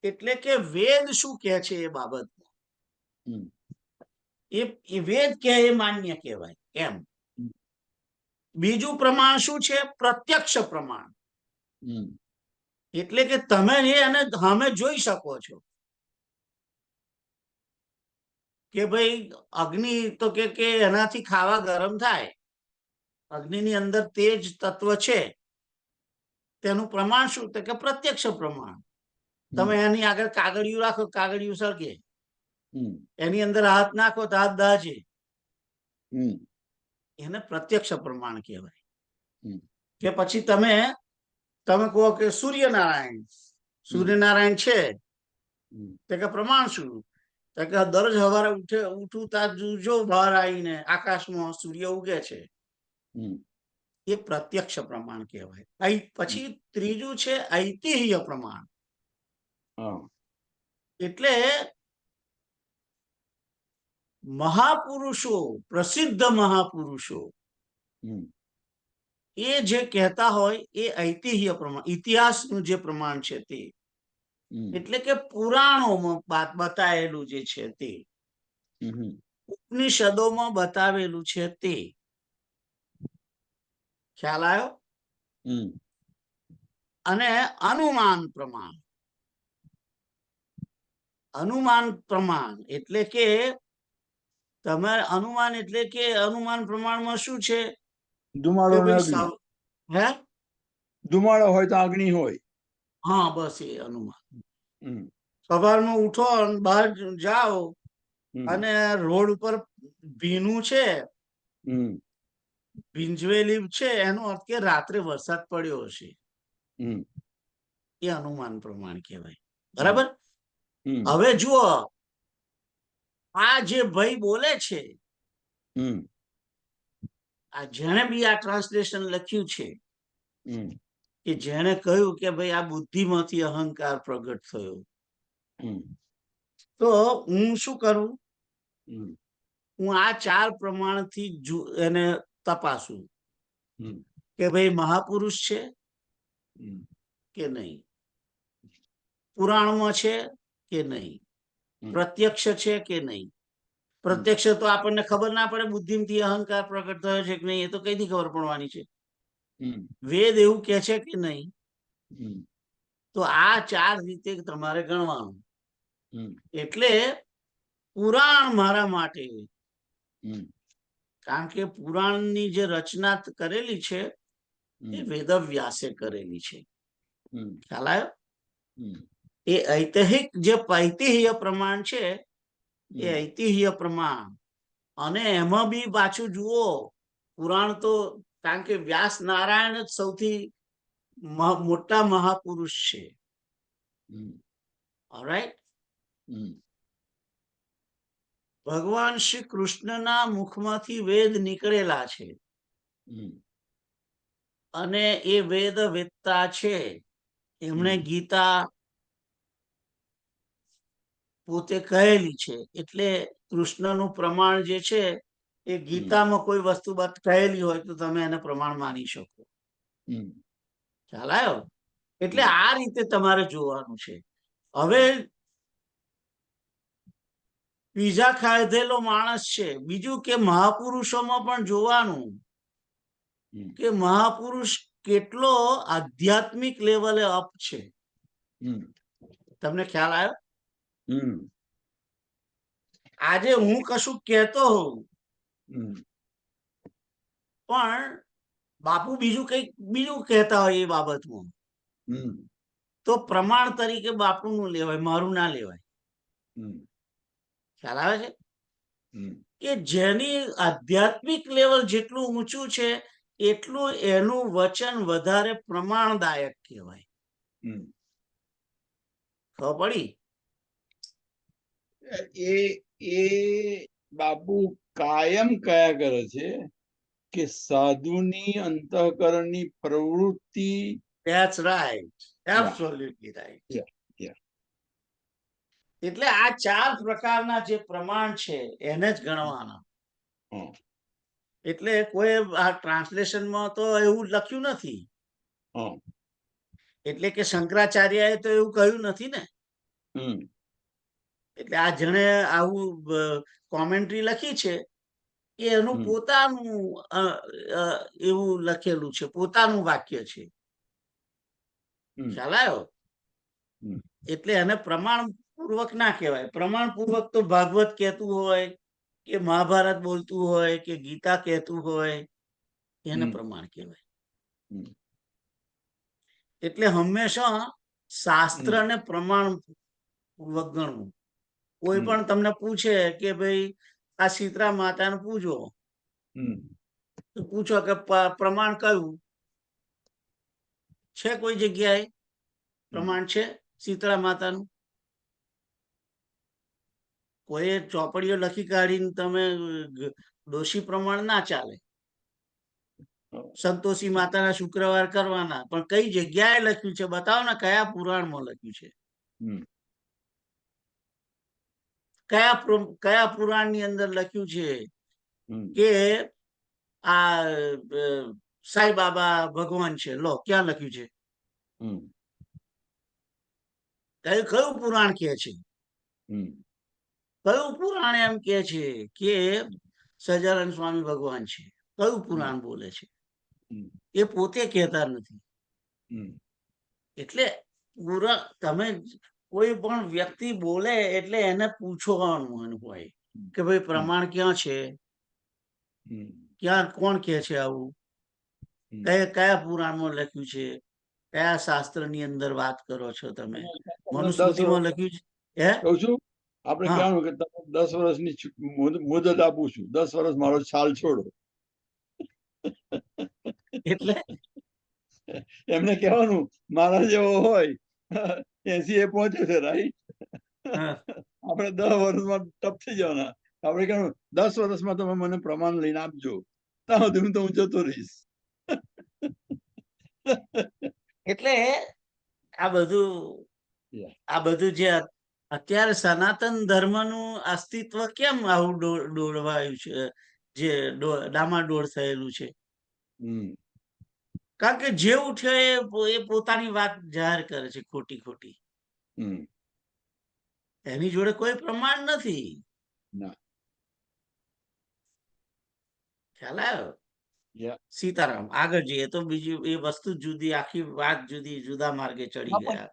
એટલે કે વેદ શું કહે છે એ બાબત, એ વેદ કે એ માન્ય કહેવાય એમ. બીજું પ્રમાણ શું છે? પ્રત્યક્ષ પ્રમાણ. એટલે કે તમે એને સામે જોઈ શકો છો કે ભાઈ અગ્નિ તો કે એનાથી ખાવા ગરમ થાય, અગ્નિની અંદર તેજ તત્વ છે, તેનું પ્રમાણ શું? તો કે પ્રત્યક્ષ પ્રમાણ. તમે એની આગળ કાગળિયું રાખો, કાગળિયું સળગે, એની અંદર હાથ નાખો તો હાથ દાજે, એને પ્રત્યક્ષ પ્રમાણ કહેવાય. કે પછી તમે કહો કે સૂર્યનારાયણ છે, તો કે પ્રમાણ શું? તો કે દરરોજ સવારે ઉઠું ત્યાં જો બહાર આવીને આકાશમાં સૂર્ય ઉગે છે, એ પ્રત્યક્ષ પ્રમાણ કહેવાય. પછી ત્રીજું છે ઐતિહ્ય પ્રમાણ. એટલે મહાપુરુષો, પ્રસિદ્ધ મહાપુરુષો એ જે કહેતા હોય એ ઐતિહ્ય પ્રમાણ, ઇતિહાસનું જે પ્રમાણ છે તે, એટલે કે પુરાણોમાં બતાવેલું જે છે તે, ઉપનિષદોમાં બતાવેલું છે તે. ખ્યાલ આવ્યો? અને અનુમાન પ્રમાણ. અનુમાન પ્રમાણ એટલે કે તમારે અનુમાન એટલે કે અનુમાન પ્રમાણમાં શું છે? ધુમાડો હે? ધુમાડો હોય તો અગ્નિ હોય. હા, બસ એ અનુમાન. સવારમાં ઉઠો અને બહાર જાઓ અને રોડ ઉપર ભીનું છે, ભીંજવેલી છે, એનો અર્થ કે રાત્રે વરસાદ પડ્યો હશે, એ અનુમાન પ્રમાણ કહેવાય. બરાબર? હવે જુઓ, આ જે ભાઈ બોલે છે, આ જેણે બી આ ટ્રાન્સલેશન લખ્યું છે, કે જેણે કહ્યું કે ભાઈ આ બુદ્ધિમાંથી અહંકાર પ્રગટ થયો, તો હું શું કરું? હું આ ચાર પ્રમાણથી એને તપાસું કે ભાઈ મહાપુરુષ છે કે નહીં, પુરાણમાં છે કે નહીં, પ્રત્યક્ષ છે કે નહીં. પ્રત્યક્ષ તો આપણને ખબર ના પડે બુદ્ધિથી અહંકાર પ્રગટ થયો છે કે નહીં, એ તો કઈથી ખબર પડવાની છે? વેદ એવું કે છે કે નહીં? તો આ ચાર રીતે તમારે ગણવાનું. એટલે પુરાણ મારા માટે, કારણ કે પુરાણની જે રચના કરેલી છે એ વેદવ્યાસે કરેલી છે. ખ્યાલ આવ્યો? એ ઐતિહ્ય પ્રમાણ છે, એ ઐતિહ્ય પ્રમાણ. અને એમાં બી પાછું જુઓ, પુરાણ તો, કારણ કે વ્યાસ નારાયણ જ સૌથી મોટા મહાપુરુષ છે. ઓલરાઈટ? ભગવાન શ્રી કૃષ્ણના મુખમાંથી વેદ નીકળેલા છે, અને એ વેદ વેદતા છે. એમણે ગીતા પોતે કહેલી છે, એટલે કૃષ્ણનું પ્રમાણ જે છે એ ગીતામાં કોઈ વસ્તુ કહેલી હોય તો તમે એને પ્રમાણ માની શકો. ખ્યાલ આવ્યો? એટલે આ રીતે તમારે જોવાનું છે. હવે પીઝા ખાધેલો માણસ છે, બીજું કે મહાપુરુષોમાં પણ જોવાનું કે મહાપુરુષ કેટલો આધ્યાત્મિક લેવલે અપ છે. તમને ખ્યાલ આવ્યો? આજે હું કશું કહેતો હોઉં પણ બાપુ બીજું કહેતા હોય એ બાબતમાં, તો પ્રમાણ તરીકે બાપુનું લેવાય, મારું ના લેવાય. ખ્યાલ આવે છે? કે જેની આધ્યાત્મિક લેવલ જેટલું ઊંચું છે એટલું એનું વચન વધારે પ્રમાણદાયક કહેવાય. ખબર પડી? એ બાપુ કાયમ કયા કરે છે કે સાધુની અંતઃકરણની પ્રવૃત્તિ. That's right. Absolutely right. એટલે આ ચાર પ્રકારના જે પ્રમાણ છે એને જ ગણવાના. એટલે કોઈ આ ટ્રાન્સલેશનમાં તો એવું લખ્યું નથી, એટલે કે શંકરાચાર્યએ તો એવું કહ્યું નથી ને. એટલે આ જેણે આવું કોમેન્ટ્રી લખી છે એનું પોતાનું એવું લખેલું છે, પોતાનું વાક્ય છે. ખ્યાલ આવ્યો? એટલે એને પ્રમાણ પૂર્વક ના કહેવાય. પ્રમાણ પૂર્વક તો ભાગવત કહેતું હોય કે મહાભારત બોલતું હોય કે ગીતા કહેતું હોય એને પ્રમાણ કહેવાય. એટલે હંમેશા શાસ્ત્રને પ્રમાણ પૂર્વક ગણવું. કોઈ પણ તમને પૂછે કે ભાઈ આ શીતળા માતાને પૂજો, તો પૂછો કે પ્રમાણ કયું છે? કોઈ જગ્યાએ પ્રમાણ છે શીતળા માતાનું? કોઈ ચોપડીઓ લખી કાઢીને તમે દોષી પ્રમાણ ના ચાલે. સંતોષી માતાના શુક્રવાર કરવાના, પણ કઈ જગ્યાએ લખ્યું છે બતાવો ને, કયા પુરાણમાં લખ્યું છે? કયા પુરાણની અંદર લખ્યું છે કે આ સાઈ બાબા ભગવાન છે? લો, ક્યાં લખ્યું છે? કયું પુરાણ કે છે? કયું પુરાણ એમ કે છે કે સહજાનંદ સ્વામી ભગવાન છે? કયું પુરાણ બોલે છે? એ પોતે કહેતા નથી. એટલે તમે કોઈ પણ વ્યક્તિ બોલે એટલે એને પૂછવાનું હોય કે ભાઈ પ્રમાણ ક્યાં છે, ક્યાં કોણ કે છે આવું, કયા પુરાણમાં લખ્યું છે, કયા શાસ્ત્રની અંદર વાત કરો છો તમે? મનુસ્મૃતિમાં લખ્યું છે? કહું છું આપણે કહેવાનું કે તમે 10 વર્ષની મુદત આપું છું, 10 વર્ષ મારો છાલ છોડો. એટલે એમને કહેવાનું મારા જેવો હોય 80 એ પહોંચે છે, રાઈટ? આપણે 10 વર્ષમાં ટપ થઈ જવાના. આપણે કહેવાનું 10 વર્ષમાં તમે મને પ્રમાણ લઈને આપજો, ત્યાં સુધી તો હું જતો રહીશ. એટલે આ બધું જે અત્યારે સનાતન ધર્મનું અસ્તિત્વ કેમ આવું ડોળવાયું છે, જે ડામાડોળ થયેલું છે? કારણ કે જે ઉઠ્યો એ પોતાની વાત જાહેર કરે છે, ખોટી ખોટી. એની જોડે કોઈ પ્રમાણ નથી. ખ્યાલ આવ્યો? સીતારામ, આગળ જઈએ તો બીજી એ વસ્તુ જુદી, આખી વાત જુદી, જુદા માર્ગે ચડી ગયા.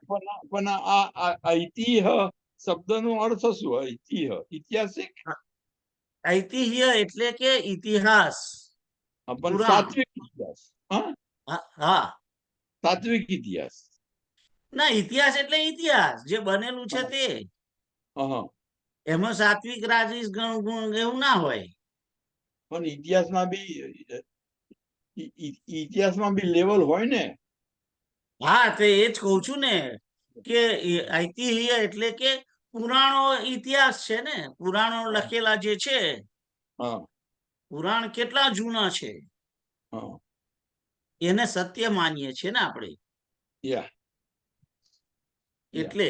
પણ આ ઐતિહ્ય શબ્દનો અર્થ શું? ઐતિહ્ય, ઐતિહાસિક. ઐતિહ્ય એટલે કે ઇતિહાસ, સાત્વિક ઇતિહાસ. હા, સાત્વિક ઇતિહાસ ના, ઇતિહાસ એટલે ઇતિહાસ જે બનેલું છે તે. એમાં સાત્વિક, રાજસ, ગુણ એવું ના હોય. પણ ઇતિહાસમાં બી લેવલ હોય ને. હા, તે એ જ કહું છું ને કે ઐતિહ્ય એટલે કે પુરાણો ઇતિહાસ છે ને. પુરાણો લખેલા જે છે, પુરાણ કેટલા જૂના છે એને સત્ય માનીએ છીએ ને આપણે, એટલે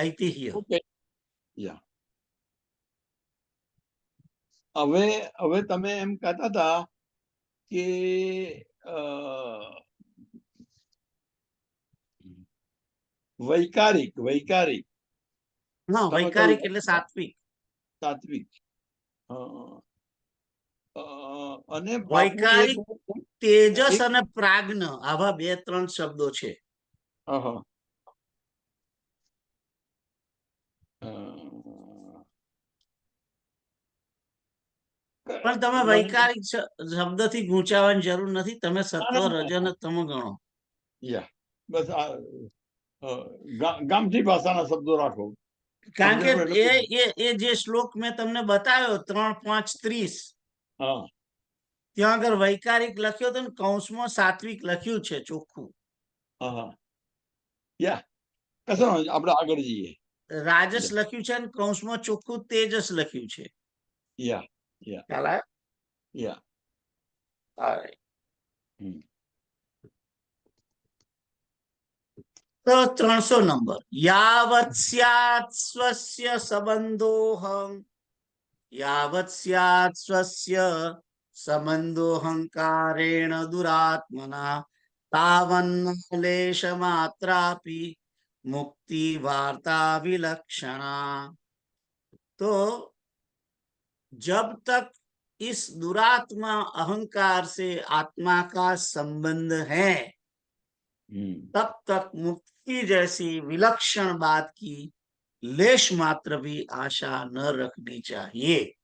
ઐતિહ્ય. હવે તમે એમ કહેતા હતા કે વૈકારિક હા, વૈકારિક એટલે સાત્વિક. અને વૈકારિક, તેજસ અને પ્રાજ્ઞ, આવા 2-3 શબ્દો છે. પણ તમે વૈકારિક શબ્દથી ગૂંચાવાની જરૂર નથી. તમે સત્વ, રજન તમ ગણો. બસ ગામઠી ભાષાના શબ્દો રાખો. કારણ કે એ જે શ્લોક મેં તમને બતાવ્યો 3:5:30, ત્યાં આગળ વૈકારિક લખ્યો હતો ને કૌંસમાં સાત્વિક લખ્યું છે ચોખ્ખું. આપણે આગળ જઈએ. રાજસ લખ્યું છે ને કૌંસમાં ચોખ્ખું તેજસ લખ્યું છે. ખ્યાલ આવ્યો? તો 300 નંબર, યાવત સ્યાત સ્વસ્ય સંબંધોહમ, યાવત સ્યાત સ્વસ્ય સંબંધોહંકારેણ દુરાત્મના તાવન્નલેશ માત્રાપી मुक्ति वार्ता विलक्षणा. तो जब तक इस दुरात्मा अहंकार से आत्मा का संबंध है, तब तक मुक्ति जैसी विलक्षण बात की लेश मात्र भी आशा न रखनी चाहिए।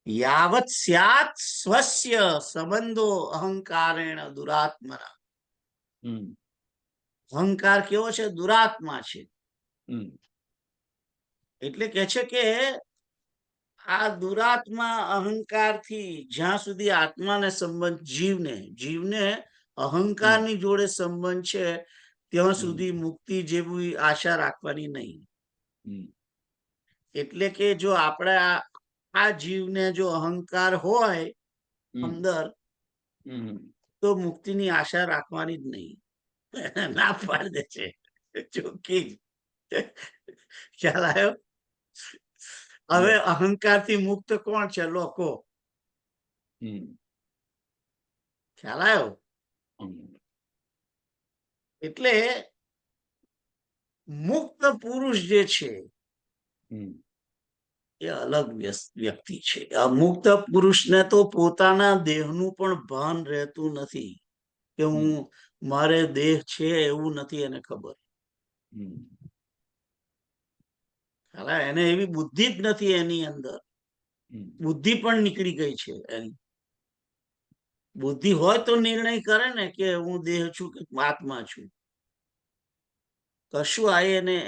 यावत् स्यात् स्वस्य संबंधो अहंकारेण दुरात्मना। અહંકાર કેવો છે? દુરાત્મા છે. એટલે કે છે કે આ દુરાત્મા અહંકારથી જ્યાં સુધી આત્માને સંબંધ જીવને અહંકારની જોડે સંબંધ છે ત્યાં સુધી મુક્તિ જેવી આશા રાખવાની નહીં. એટલે કે જો આપણે આ જીવને જો અહંકાર હોય અંદર તો મુક્તિની આશા રાખવાની જ નહીં. ના પાડી દે છે ચોખ્ખી. ખ્યાલ આવ્યો? હવે અહંકારથી મુક્ત કોણ છે? લોકો. ખ્યાલ આવ્યો? એટલે મુક્ત પુરુષ જે છે એ અલગ વ્યક્તિ છે. અમુક્ત પુરુષને તો પોતાના દેહનું પણ ભાન રહેતું નથી કે હું મારે દેહ છે એવું નથી એને ખબર. એને એવી બુદ્ધિ જ નથી એની અંદર. બુદ્ધિ પણ નીકળી ગઈ છે એની. બુદ્ધિ હોય તો નિર્ણય કરે ને કે હું દેહ છું કે આત્મા છું. કશું આ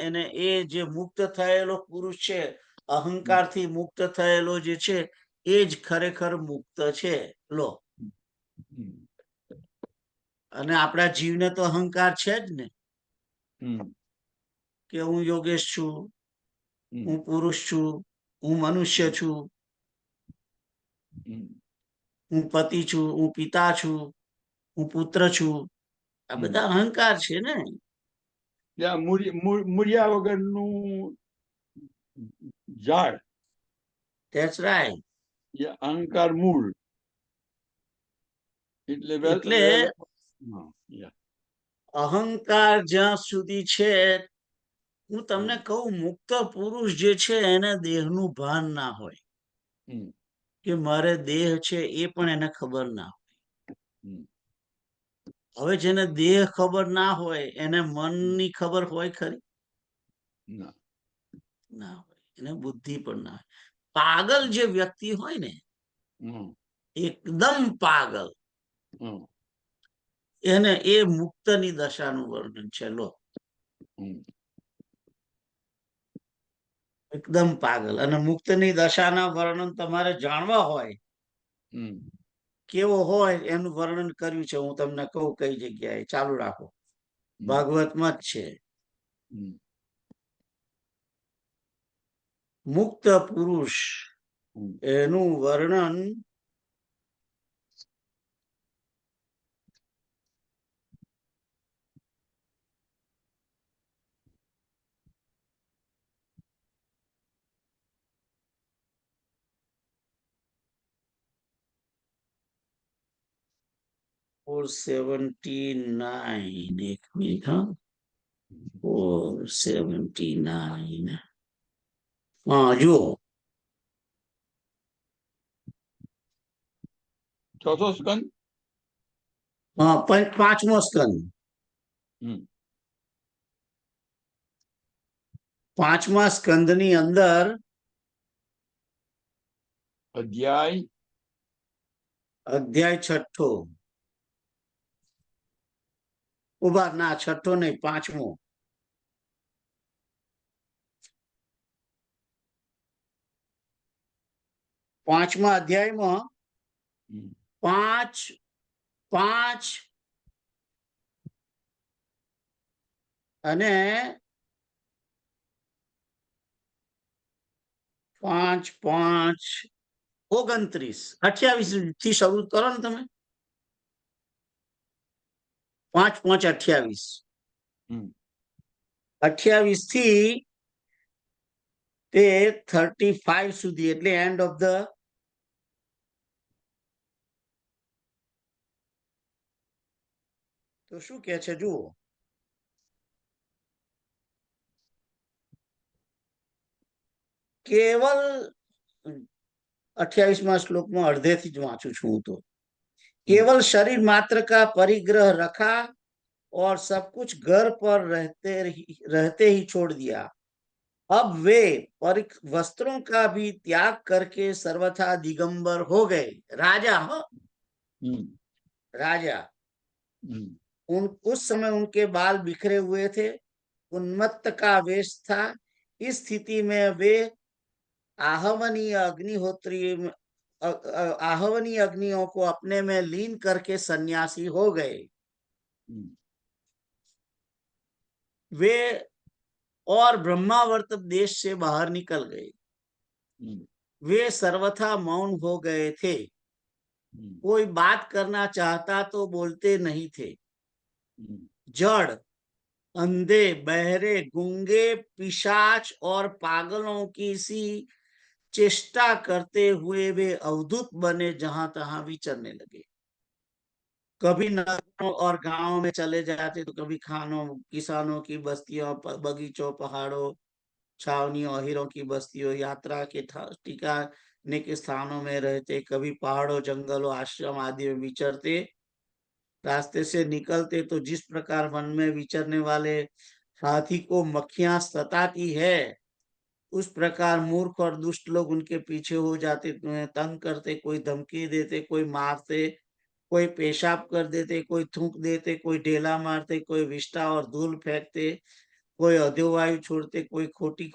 એને એ જે મુક્ત થયેલો પુરુષ છે, અહંકારથી મુક્ત થયેલો જે છે એ જ ખરેખર મુક્ત છે. લો, અને આપણા જીવને તો અહંકાર છે જ ને કે હું યોગેશ છું, હું પુરુષ છું, હું મનુષ્ય છું, હું પતિ છું, હું પિતા છું, હું પુત્ર છું. આ બધા અહંકાર છે ને. મૂળિયા વગરનું ઝાડ. That's right. અહંકાર મૂળ. એટલે અહંકાર જ્યાં સુધી છે, હું તમને કહું, મુક્ત પુરુષ જે છે એને દેહનું ભાન ના હોય કે મારે દેહ છે એ પણ એને ખબર ના હોય. હવે જેને દેહ ખબર ના હોય એને મનની ખબર હોય ખરી? ના હોય. એને બુદ્ધિ પણ ના હોય. પાગલ જે વ્યક્તિ હોય ને, એકદમ પાગલ, એને એ મુક્તની દશાનું વર્ણન છે. લો, એકદમ પાગલ. અને મુક્તની દશાના વર્ણન તમારે જાણવા હોય કેવો હોય એનું વર્ણન કર્યું છે. હું તમને કહું કઈ જગ્યાએ. ચાલુ રાખો. ભાગવતમાં જ છે. મુક્ત પુરુષ એનું વર્ણન ફોર 79. એક મિનિટ. હા, 479. હા, જુઓ. ચોથો સ્કંદ. હા, પાંચમો સ્કંદ. પાંચમા સ્કંદની અંદર અધ્યાય છઠ્ઠો. ઉભા ના, છઠ્ઠો નહીં, પાંચમો. પાંચમા અધ્યાયમાં 5 અને 5 5 29 28 થી શરૂ કરો ને તમે. 5 5 28. 28 થી તે 35 સુધી, એટલે એન્ડ ઓફ ધ. તો શું કે છે જુઓ. કેવલ 28મા શ્લોકમાં અડધેથી જ વાંચું છું હું તો. केवल शरीर मात्र का परिग्रह रखा और सब कुछ घर पर रहते ही छोड़ दिया। अब वे वस्त्रों का भी त्याग करके सर्वथा दिगंबर हो गए। राजा हो, राजा। उस समय उनके बाल बिखरे हुए थे, उन्मत्त का वेश था। इस स्थिति में वे आहवनीय अग्निहोत्री आहवनीय अग्नियों को अपने में लीन करके सन्यासी हो गए। वे और ब्रह्मावर्त देश से बाहर निकल गए। वे सर्वथा मौन हो गए थे। कोई बात करना चाहता तो बोलते नहीं थे। जड़, अंधे, बहरे, गूंगे, पिशाच और पागलों की सी चेष्टा करते हुए वे अवधूत बने जहां तहां विचरने लगे। कभी नगरों और गांवों में चले जाते तो कभी खानों, किसानों की बस्तियों, बगीचों, पहाड़ों, छावनियों, हीरों की बस्तियों, यात्रा के ठिकाने के स्थानों में रहते। कभी पहाड़ों, जंगलों, आश्रम आदि में विचरते। रास्ते से निकलते तो जिस प्रकार वन में विचरने वाले हाथी को मक्खियां सताती है, उस प्रकार मूर्ख और दुष्ट लोग उनके पीछे हो जाते, तंग करते, कोई धमकी देते, कोई मारते, कोई पेशाब कर देते, कोई थूक देते, कोई ढेला मारते, कोई विष्ठा और धूल फेंकते, कोई अधोवायु छोड़ते, कोई खटी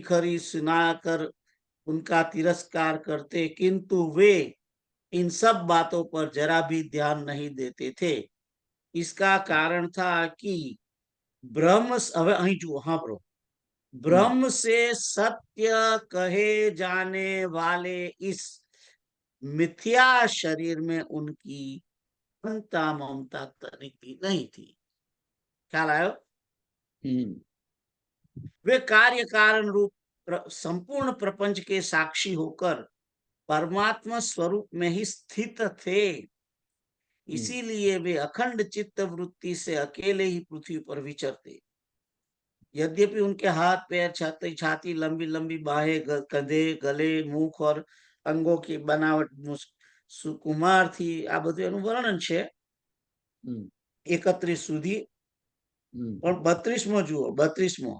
खरी सुनाकर उनका तिरस्कार करते। किंतु वे इन सब बातों पर जरा भी ध्यान नहीं देते थे। इसका कारण था कि ब्रह्म, હવે અહીં જુઓ, हाँ ब्रो, ब्रह्म से सत्य कहे जाने वाले इस मिथ्या शरीर में उनकी ममता ममता तनिक नहीं थी। ख्याल आयो? वे कार्य कारण रूप संपूर्ण प्रपंच के साक्षी होकर परमात्मा स्वरूप में ही स्थित थे। इसीलिए वे अखंड चित्त वृत्ति से अकेले ही पृथ्वी पर विचरते। यद्यपि उनके हाथ, पैर, छाती, लंबी लंबी बाहें, कंधे, गले, मुख और अंगों की बनावट सुकुमार थी। आ બધું એનું વર્ણન છે 31 સુધી। और 32મો जुओ, 32મો।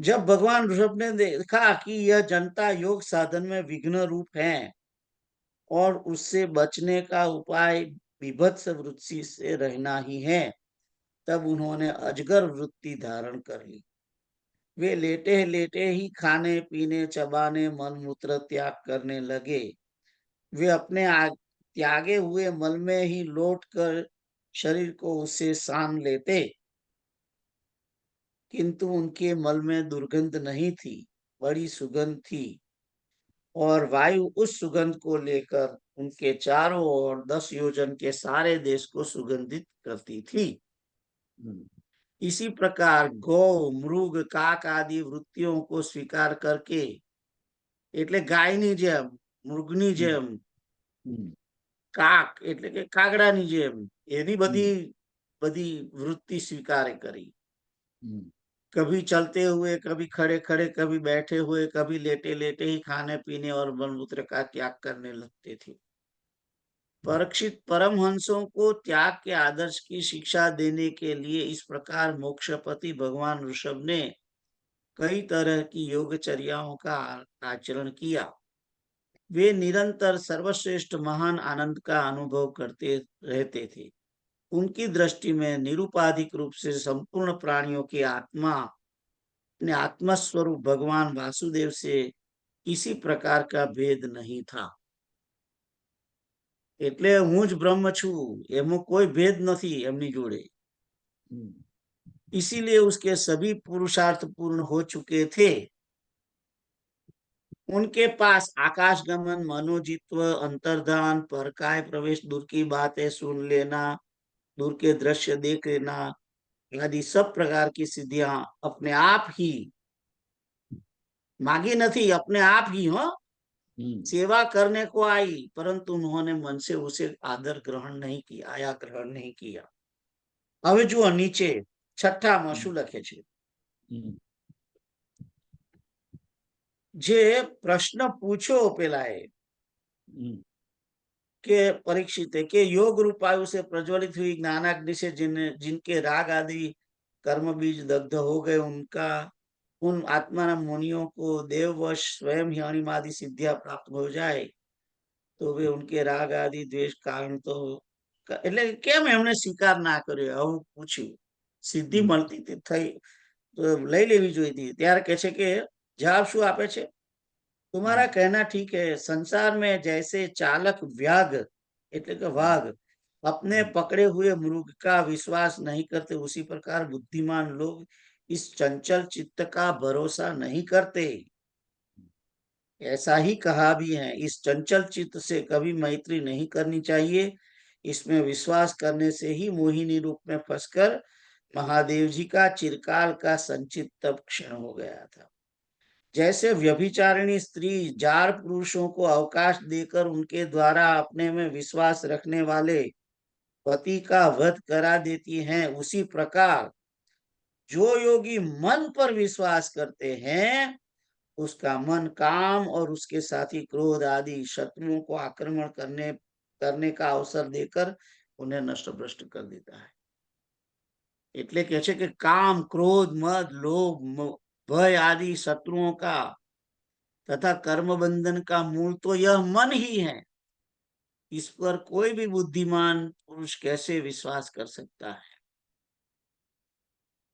जब भगवान ऋषभ ने देखा कि यह जनता योग साधन में विघ्न रूप है और उससे बचने का उपाय विभत्स वृत्ति से रहना ही है, तब उन्होंने अजगर वृत्ति धारण कर ली। वे लेटे लेटे ही खाने पीने, चबाने, मल मूत्र त्याग करने लगे। वे अपने त्यागे हुए मल में ही लौट कर शरीर को उससे सान लेते, किंतु उनके मल में दुर्गंध नहीं थी, बड़ी सुगंध थी। और वायु उस सुगंध को लेकर उनके चारों ओर 10 योजन के सारे देश को सुगंधित करती थी। इसी प्रकार गौ, मृग, काक आदि वृत्तियों को स्वीकार करके, એટલે ગાયની જેમ, મૃગની જેમ, કાક એટલે કે કાગડાની જેમ, એની બધી બધી વૃત્તિ સ્વીકાર કરી। कभी चलते हुए, कभी खड़े खड़े, कभी बैठे हुए, कभी लेटे लेटे ही खाने पीने और मलमूत्र का त्याग करने लगते थे। परीक्षित परमहंसों को त्याग के आदर्श की शिक्षा देने के लिए इस प्रकार मोक्षपति भगवान ऋषभ ने कई तरह की योगचर्याओं का आचरण किया। वे निरंतर सर्वश्रेष्ठ महान आनंद का अनुभव करते रहते थे। उनकी दृष्टि में निरुपाधिक रूप से संपूर्ण प्राणियों की आत्मा अपने आत्मस्वरूप भगवान वासुदेव से किसी प्रकार का भेद नहीं था। એટલે હું જ બ્રહ્મ છું, એમાં કોઈ ભેદ નથી એમની જોડે। इसीलिए उसके सभी पुरुषार्थ पूर्ण हो चुके थे। उनके पास आकाश गमन, मनोजित्व, अंतर्धान, परकाय प्रवेश, दूर की बातें सुन लेना, दूर के दृश्य देख लेना आदि सब प्रकार की सिद्धियां अपने आप ही मांगी नहीं, अपने आप ही हो सेवा करने को आई, परंतु उन्होंने मन से उसे आदर ग्रहण नहीं किया, आया ग्रहण नहीं किया। હવે જુઓ નીચે છઠ્ઠામાં શું લખે છે। જે પ્રશ્ન પૂછ્યો પેલાએ के परीक्षित है कि योग रूप आयु से प्रज्वलित हुई ज्ञानाग्नि से जिनके राग आदि कर्म बीज दग्ध हो गए, उन आत्मा मुनियों को देववश स्वयं ही अणिमादि सिद्धियां प्राप्त हो जाए तो वे उनके राग आदि द्वेष कारण तो એટલે કેમ એમણે સ્વીકાર ના કર્યો આવું પૂછ્યું. સિદ્ધિ મળતી થઈ તો લઈ લેવી જોઈતી. ત્યારે કહે છે કે જવાબ શું આપે છે? तुम्हारा कहना ठीक है, संसार में जैसे चालक व्याघ એટલે કે વાઘ अपने पकड़े हुए मृग का विश्वास नहीं करते, उसी प्रकार बुद्धिमान लोग इस चंचल चित्त का भरोसा नहीं करते. ऐसा ही कहा भी है, इस चंचल चित्त से कभी मैत्री नहीं करनी चाहिए. इसमें विश्वास करने से ही मोहिनी रूप में फंसकर महादेव जी का चिरकाल का संचित तब क्षण हो गया था. जैसे व्यभिचारिणी स्त्री जार पुरुषों को अवकाश देकर उनके द्वारा अपने में विश्वास रखने वाले पति का वध करा देती हैं, उसी प्रकार जो योगी मन पर विश्वास करते हैं उसका मन काम और उसके साथी क्रोध आदि शत्रुओं को आक्रमण करने का अवसर देकर उन्हें नष्ट भ्रष्ट कर देता है. એટલે કહે છે કે કામ, ક્રોધ, મદ, લોभ, भय आदि शत्रुओं का तथा कर्म बंधन का मूल तो यह मन ही है. इस पर कोई भी बुद्धिमान पुरुष कैसे विश्वास कर सकता है?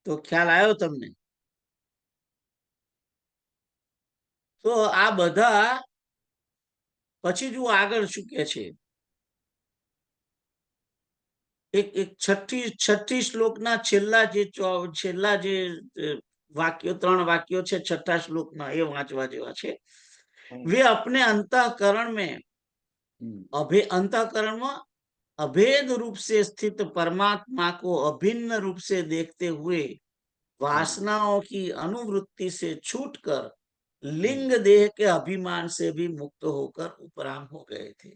तो ख्याल आयो તમને? તો આ બધા પછી જો આગળ શું કે છે, એક છઠ્ઠી શ્લોકના છેલ્લા જે વાક્યો 3 વાક્યો છે છઠ્ઠા શ્લોકના એ વાંચવા જેવા છે. वे अपने अंतःकरण में अभेद रूप से स्थित परमात्मा को अभिन्न रूप से देखते हुए वासनाओं की अनुवृत्ति से छूटकर लिंग देह के अभिमान से भी मुक्त होकर उपराम हो गए थे.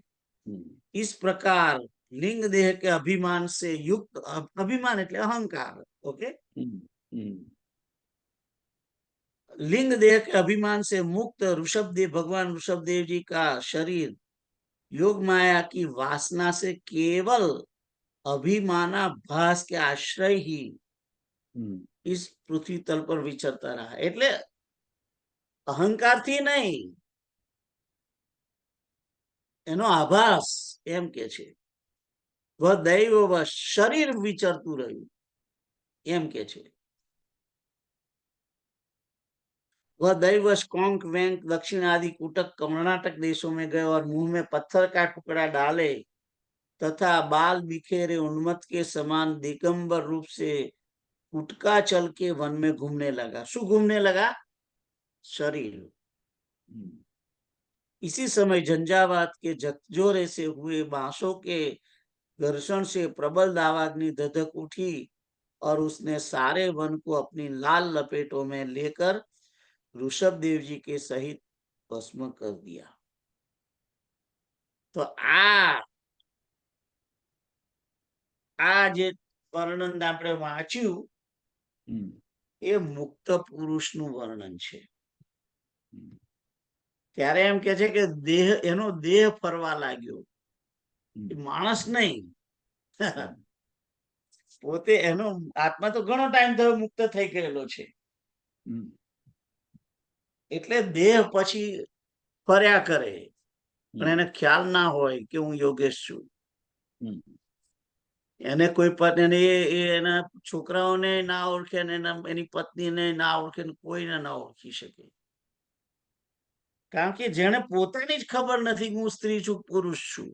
इस प्रकार लिंग देह के अभिमान से युक्त, अभिमान એટલે अहंकार, ओके, लिंग देह के अभिमान से मुक्त ऋषभदेव, भगवान ऋषभदेव जी का शरीर योग माया की वासना से केवल अभिमानाभास के आश्रय ही इस पृथ्वी तल पर विचरता रहा. એટલે અહંકાર થી નહીં, એનો આભાસ એમ કે છે. વદૈવવશ શરીર વિચરતું રહ્યું એમ કે છે. वह दैवश कोंक वेंक दक्षिण आदि कुटक कर्नाटक देशों में गए और मुंह में पत्थर का टुकड़ा डाले तथा बाल बिखेरे उन्मत्त के समान दिगंबर रूप से कुटका चल के वन में घूमने लगा. शू घूमने लगा? शरीर. इसी समय झंझावात के झकझोरे से हुए बांसों के घर्षण से प्रबल दावाग्नि धधक उठी और उसने सारे वन को अपनी लाल लपेटों में लेकर ऋषभदेव जी के सहित भस्म कर दिया. तो आ जे वर्णन આપણે વાંચ્યું એ મુક્ત પુરુષનું વર્ણન છે. ત્યારે એમ કે છે કે દેહ, એનો દેહ ફરવા લાગ્યો, માણસ નહીં. પોતે એનો આત્મા તો ઘણો ટાઈમ થયો મુક્ત થઈ ગયેલો છે, એટલે દેહ પછી ફર્યા કરે પણ એને ખ્યાલ ના હોય કે હું યોગેશ છું. એને કોઈ એના છોકરાઓને ના ઓળખે ને એની પત્નીને ના ઓળખે ને કોઈને ના ઓળખી શકે, કારણ કે જેને પોતાની જ ખબર નથી કે હું સ્ત્રી છું પુરુષ છું.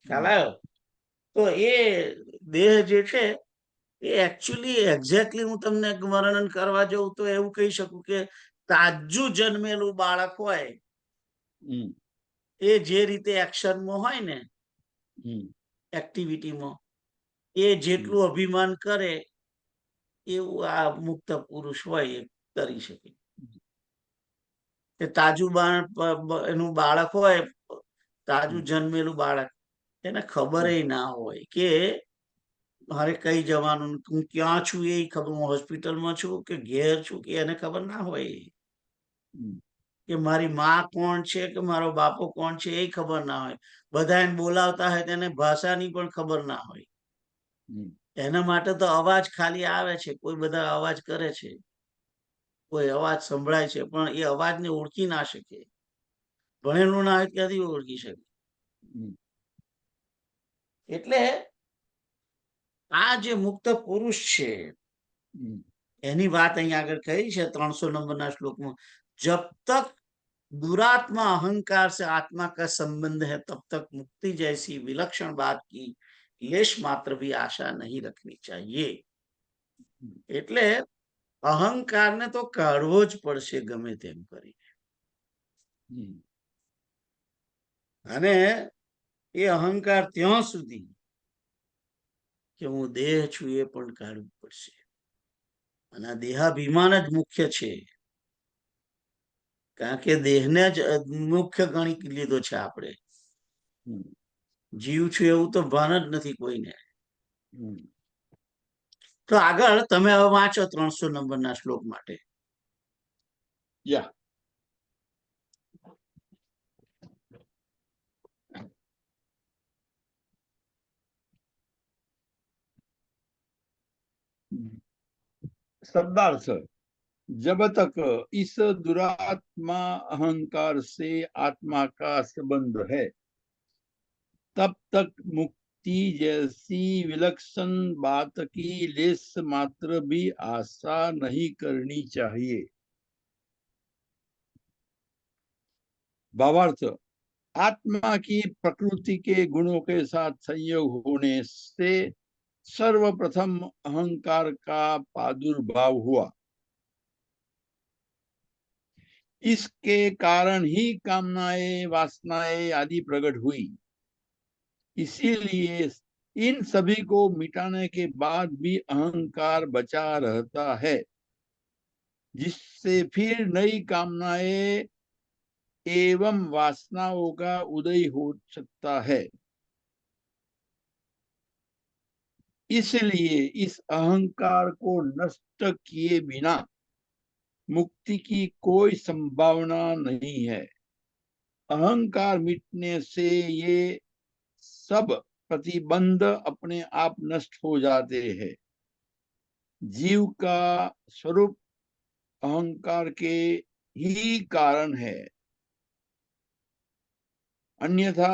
ખ્યાલ આવ્યો? તો એ દેહ જે છે એ એકચ્યુઅલી એક્ઝેક્ટલી હું તમને વર્ણન કરવા જાઉં તો એવું કહી શકું કે તાજું જન્મેલું બાળક હોય એ જે રીતે એક્શનમાં હોય ને, એક્ટિવિટીમાં, એ જેટલું અભિમાન કરે એવું આ મુક્ત પુરુષ હોય એ કરી શકે. તાજું એનું બાળક હોય, તાજું જન્મેલું બાળક, એને ખબર ના હોય કે મારે કઈ જવાનું, હું ક્યાં છું એ ખબર, હું હોસ્પિટલમાં છું કે ઘેર છું કે એને ખબર ના હોય. કે મારી માં કોણ છે કે મારો બાપો કોણ છે એ ખબર ના હોય. બધા એને બોલાવતા હોય તેને ભાષાની પણ ખબર ના હોય. એના માટે તો અવાજ ખાલી આવે છે, કોઈ બધા અવાજ કરે છે, કોઈ અવાજ સંભળાય છે, પણ એ અવાજને ઓળખી ના શકે. ભણેલું ના હોય ક્યાંથી ઓળખી શકે? એટલે આ જે મુક્ત પુરુષ છે એની વાત અહીંયા આગળ કહી છે 300 નંબરના શ્લોકમાં. જબ તક दुरात्मा अहंकार से आत्मा का संबंध है तब तक मुक्ति जैसी विलक्षण बात की लेश मात्र भी आशा नहीं रखनी चाहिए. એટલે અહંકારને તો કાઢવો જ પડશે ગમે તેમ કરીને. અને એ અહંકાર ત્યાં સુધી કે હું દેહ છું એ પણ કાઢવું પડશે. અને આ દેહાભિમાન જ મુખ્ય છે, કારણ કે દેહને જ મુખ્ય ગણી લીધો છે આપણે. જીવ છું એવું તો ભાન જ નથી કોઈને. તો આગળ તમે હવે વાંચો 300 નંબરના શ્લોક માટે. शब्दार्थ. जब तक इस दुरात्मा अहंकार से आत्मा का संबंध है तब तक मुक्ति जैसी विलक्षण बात की लेस मात्र भी आशा नहीं करनी चाहिए. भावार्थ. आत्मा की प्रकृति के गुणों के साथ संयोग होने से सर्वप्रथम अहंकार का प्रादुर्भाव हुआ. इसके कारण ही कामनाएं, वासनाएं आदि प्रकट हुई. इसीलिए इन सभी को मिटाने के बाद भी अहंकार बचा रहता है, जिससे फिर नई कामनाएं एवं वासनाओं का उदय हो सकता है. इसलिए इस अहंकार को नष्ट किए बिना मुक्ति की कोई संभावना नहीं है. अहंकार मिटने से ये सब प्रतिबंध अपने आप नष्ट हो जाते हैं. जीव का स्वरूप अहंकार के ही कारण है, अन्यथा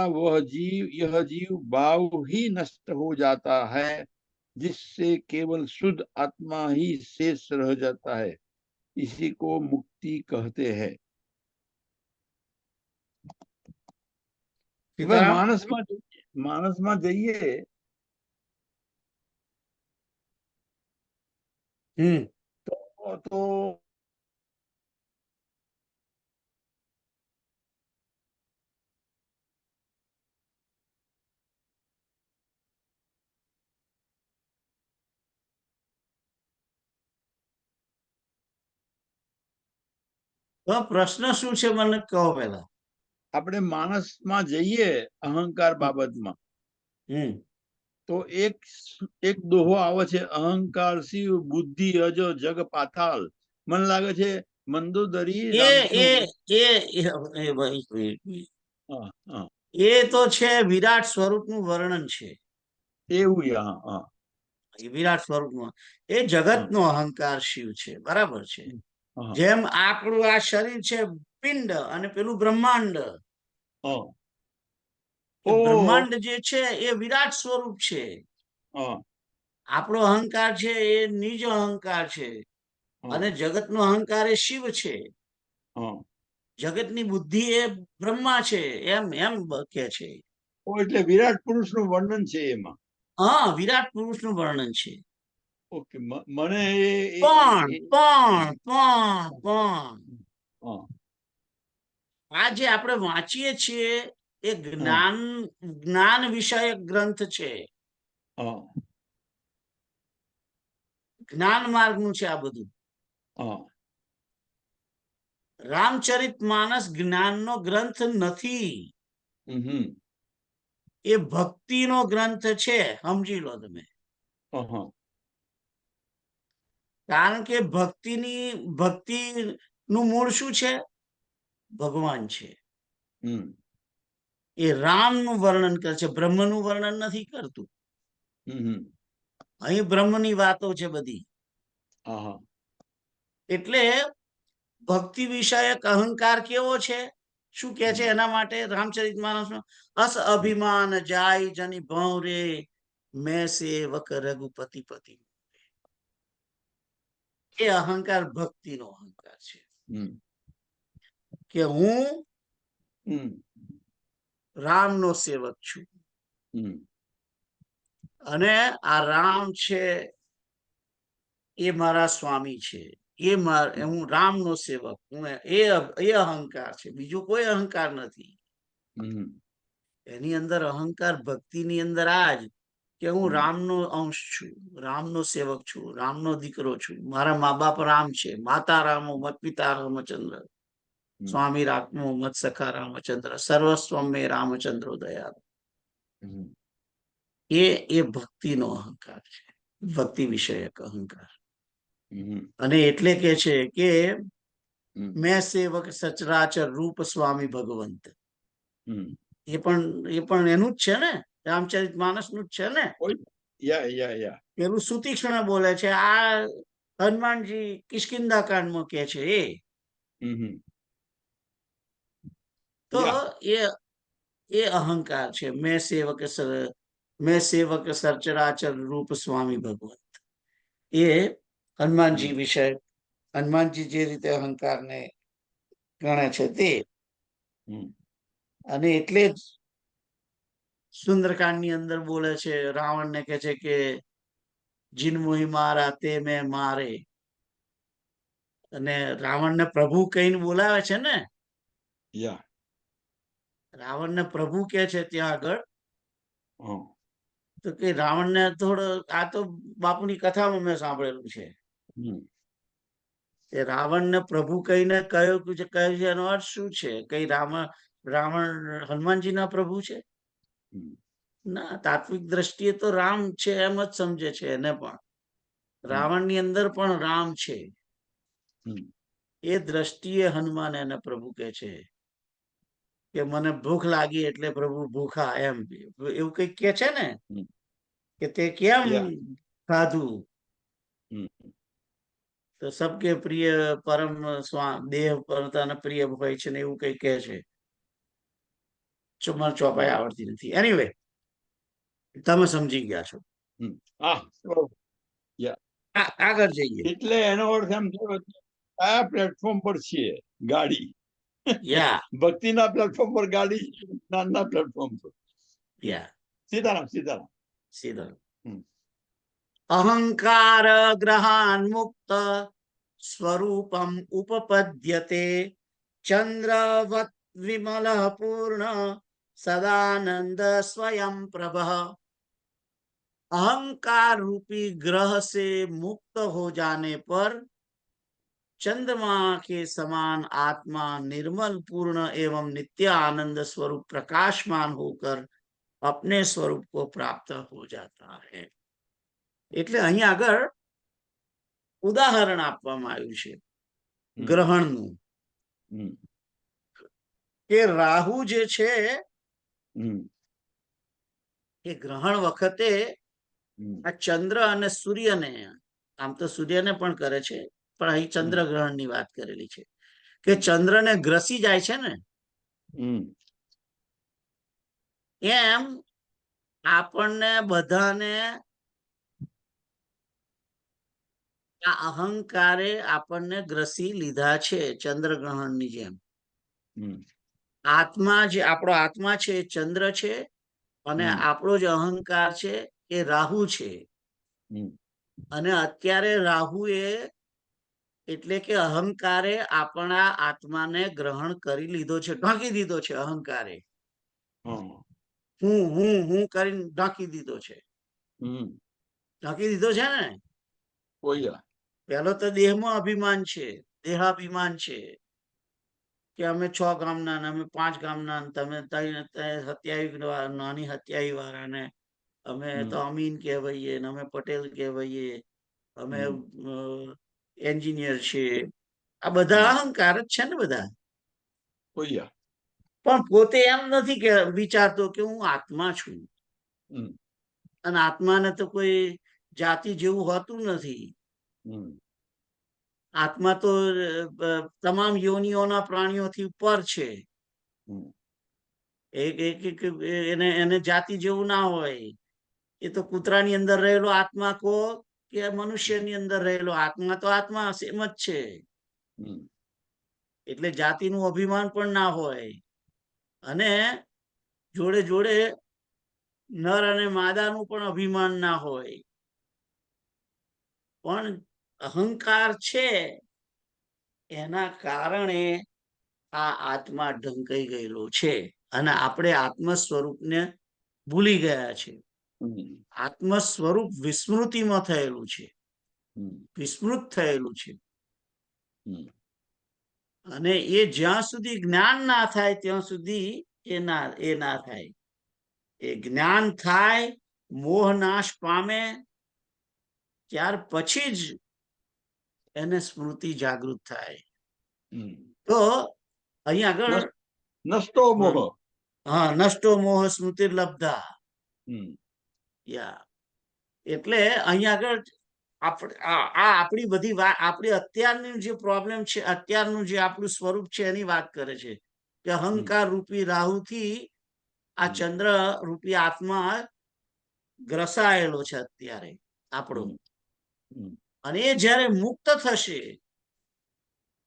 यह जीव भाव ही नष्ट हो जाता है, जिससे केवल शुद्ध आत्मा ही शेष रह जाता है. इसी को मुक्ति कहते हैं. मानस में जइए तो પ્રશ્ન શું છે મને કહો પહેલા. આપણે માણસમાં જઈએ અહંકાર બાબતમાં તો એક દોહો આવે છે, અહંકાર શિવ બુદ્ધિ અજો જગ પાતાલ. મને લાગે છે મંદોદરી એ તો છે વિરાટ સ્વરૂપનું વર્ણન છે. એવું વિરાટ સ્વરૂપનું એ જગતનો અહંકાર શિવ છે, બરાબર છે. જેમ આપણું આ શરીર છે પિંડ અને પેલું બ્રહ્માંડ. બ્રહ્માંડ જે છે એ વિરાટ સ્વરૂપ છે. આપણો અહંકાર છે એ નિજ અહંકાર છે અને જગતનો અહંકાર એ શિવ છે. જગતની બુદ્ધિ એ બ્રહ્મા છે, એમ એમ કે છે. એટલે વિરાટ પુરુષનું વર્ણન છે એમાં. હા, વિરાટ પુરુષનું વર્ણન છે. ઓકે, મને આ જે આપણે વાંચીએ છીએ એ જ્ઞાન વિષયક ગ્રંથ છે. જ્ઞાન માર્ગનું છે આ બધું. રામચરિત માનસ જ્ઞાનનો ગ્રંથ નથી, એ ભક્તિનો ગ્રંથ છે, સમજી લો તમે. કારણ કે ભક્તિનું મૂળ શું છે? ભગવાન છે હમ એ રામનું વર્ણન કરે છે, બ્રહ્મનું વર્ણન નથી કરતું. હમ અહીં બ્રહ્મની વાતો છે બધી. હા એટલે ભક્તિ વિષયક અહંકાર કેવો છે, શું કે છે એના માટે રામચરિતમાનસમાં અસ અભિમાન જાય જની ભૌરે મેં સેવક રઘુપતિ પતિ. એ અહંકાર ભક્તિનો અહંકાર છે કે હું રામનો સેવક છું અને આ રામ છે એ મારા સ્વામી છે, હું રામનો સેવક હું, એ અહંકાર છે, બીજું કોઈ અહંકાર નથી. એની અંદર અહંકાર ભક્તિની અંદર આજ કે હું રામનો અંશ છું, રામનો સેવક છું, રામનો દીકરો છું, મારા મા બાપ રામ છે, માતા રામો મત પિતા રામચંદ્ર, સ્વામી રામો મત સખા રામચંદ્ર, સર્વસ્વ મે રામચંદ્રો દયાળ. એ ભક્તિનો અહંકાર છે, ભક્તિ વિષયક અહંકાર. અને એટલે કે છે કે મેં સેવક સચરાચર રૂપ સ્વામી ભગવંત. એ પણ એનું જ છે ને, રામચરિત માનસ નું જ છે ને. પેલું સુતીક્ષ્ણ બોલે છે, આ હનુમાનજી કિષ્કિંધા કાંડમાં કે છે એ. તો એ અહંકાર છે, મેં સેવક સચરાચર રૂપ સ્વામી ભગવંત. એ હનુમાનજી વિષય, હનુમાનજી જે રીતે અહંકારને ગણે છે તે. અને એટલે જ સુંદરકાંડ ની અંદર બોલે છે, રાવણ ને કે છે કે જીન મોહી મારા તે મેં મારે. અને રાવણ ને પ્રભુ કહીને બોલાવે છે ને, રાવણ ને પ્રભુ કે છે ત્યાં આગળ. તો કે રાવણ ને થોડો, આ તો બાપુની કથામાં મેં સાંભળેલું છે, એ રાવણ ને પ્રભુ કહીને કહ્યું છે, એનો અર્થ શું છે? કઈ રાવણ હનુમાનજી ના પ્રભુ છે? ના, તાત્વિક દ્રષ્ટિએ તો રામ છે એમ જ સમજે છે એને પણ. રાવણ ની અંદર પણ રામ છે, એ દ્રષ્ટિએ હનુમાન એને પ્રભુ કે છે કે મને ભૂખ લાગી એટલે પ્રભુ ભૂખા, એમ એવું કઈક કે છે ને કે તે કેમ ખાધું. તો સબકે પ્રિય પરમ દેહ પરતાને પ્રિય હોય છે ને એવું કઈ કે છે, મને ચોપાઈ આવડતી નથી. એનીવે તમે સમજી ગયા છો. આગળ જઈએ. એટલે એનો અર્થ એમ થયો કયા પ્લેટફોર્મ પર છીએ ગાડી. ભક્તિના પ્લેટફોર્મ પર ગાડી, જ્ઞાનના પ્લેટફોર્મ પર. સીતારામ સીતારામ સીતારામ. અહંકાર ગ્રહાન મુક્ત સ્વરૂપમ ઉપપદ્યતે ચંદ્રવત વિમલ પૂર્ણ સદાનંદ સ્વયં પ્રભ. अहंकार रूपी ग्रह से मुक्त हो जाने पर चंद्रमा के समान आत्मा निर्मल पूर्ण एवं नित्य आनंद स्वरूप प्रकाशमान होकर अपने स्वरूप को प्राप्त हो जाता है. એટલે અહીં આગળ ઉદાહરણ આપવામાં આવ્યું છે ગ્રહણનું, કે રાહુ જે છે એ ગ્રહણ વખતે આ ચંદ્ર અને સૂર્યને, આમ તો સૂર્યને પણ કરે છે પણ અહીં ચંદ્ર ગ્રહણ ની વાત કરેલી છે, કે ચંદ્રને ગ્રસી જાય છે ને એમ આપણને બધાને આ અહંકારે આપણને ગ્રસી લીધા છે ચંદ્રગ્રહણ ની જેમ. આત્મા જે આપણો આત્મા છે એ ચંદ્ર છે અને આપણો જે અહંકાર છે એ રાહુ છે. અને અત્યારે રાહુ એટલે કે અહંકારે આપણા આત્માને ગ્રહણ કરી લીધો છે, ઢાંકી દીધો છે. અહંકારે હું કરીને ઢાંકી દીધો છે. ઢાંકી દીધો છે ને. પેલો તો દેહમાં અભિમાન છે, દેહાભિમાન છે કે અમે 6 ગામના, અમે 5 ગામના, તમે 27 નાની 27 વાળાને અમે તો અમીન કહેવાઈએ, અમે પટેલ કહેવાઈએ, અમે એન્જિનિયર છે. આ બધા અહંકાર જ છે ને બધા. કોઈયા. પણ પોતે એમ નથી કે વિચારતો કે હું આત્મા છું, હમ. અને આત્માને તો કોઈ જાતિ જેવું હોતું નથી. હમ. આત્મા તો તમામ યોનિઓના પ્રાણીઓથી ઉપર છે. હમ. એને જાતિ જેવું ના હોય. એ તો કૂતરાની અંદર રહેલો આત્મા કો કે મનુષ્યની અંદર રહેલો આત્મા તો આત્મા સેમ જ છે. હમ. એટલે જાતિનું અભિમાન પણ ના હોય. અને જોડે જોડે નર અને માદાનું પણ અભિમાન ના હોય. પણ અહંકાર છે એના કારણે આ આત્મા ઢંકાઈ ગયેલો છે, અને આપણે આત્મ સ્વરૂપને ભૂલી ગયા છે. હમ. આત્મ સ્વરૂપ વિસ્મૃતિમાં થયેલું છે, હમ. વિસ્મૃત થયેલું છે. હમ. અને એ જ્યાં સુધી જ્ઞાન ના થાય ત્યાં સુધી એ ના થાય. એ જ્ઞાન થાય, મોહ નાશ પામે, ત્યાર પછી જ એને સ્મૃતિ જાગૃત થાય. હમ. તો અહીંયા આગળ નષ્ટો મોહ. હા, નષ્ટો મોહ સ્મૃતિ લબ્ધા. હમ. યા એટલે અહીંયા આગળ આપણી બધી વાત, આપણી અત્યારની જે પ્રોબ્લેમ છે, અત્યારનું જે આપણું સ્વરૂપ છે એની વાત કરે છે કે અહંકાર રૂપી રાહુથી આ ચંદ્ર રૂપી આત્મા ગ્રસાયેલો છે અત્યારે આપણો. અને એ જયારે મુક્ત થશે,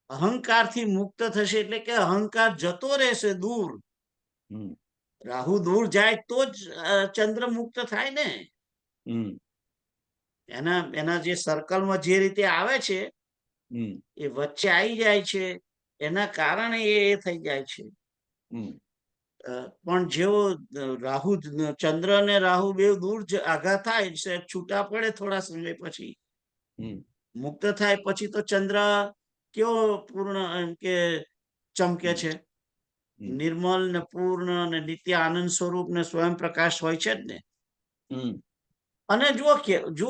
અહંકારથી મુક્ત થશે, એટલે કે અહંકાર જતો રહેશે દૂર. રાહુ દૂર જાય તો જ ચંદ્ર મુક્ત થાય ને. એના જે સર્કલમાં જે રીતે આવે છે એ વચ્ચે આવી જાય છે, એના કારણે એ થઈ જાય છે. પણ જેવો રાહુ, ચંદ્ર ને રાહુ બે દૂર આઘા થાય, છૂટા પડે થોડા સમય પછી, મુક્ત થાય પછી તો ચંદ્ર કેવો પૂર્ણ એમ કે ચમકે છે, નિર્મલ ને પૂર્ણ ને નિત્ય આનંદ સ્વરૂપ ને સ્વયં પ્રકાશ હોય છે જ ને. અને જો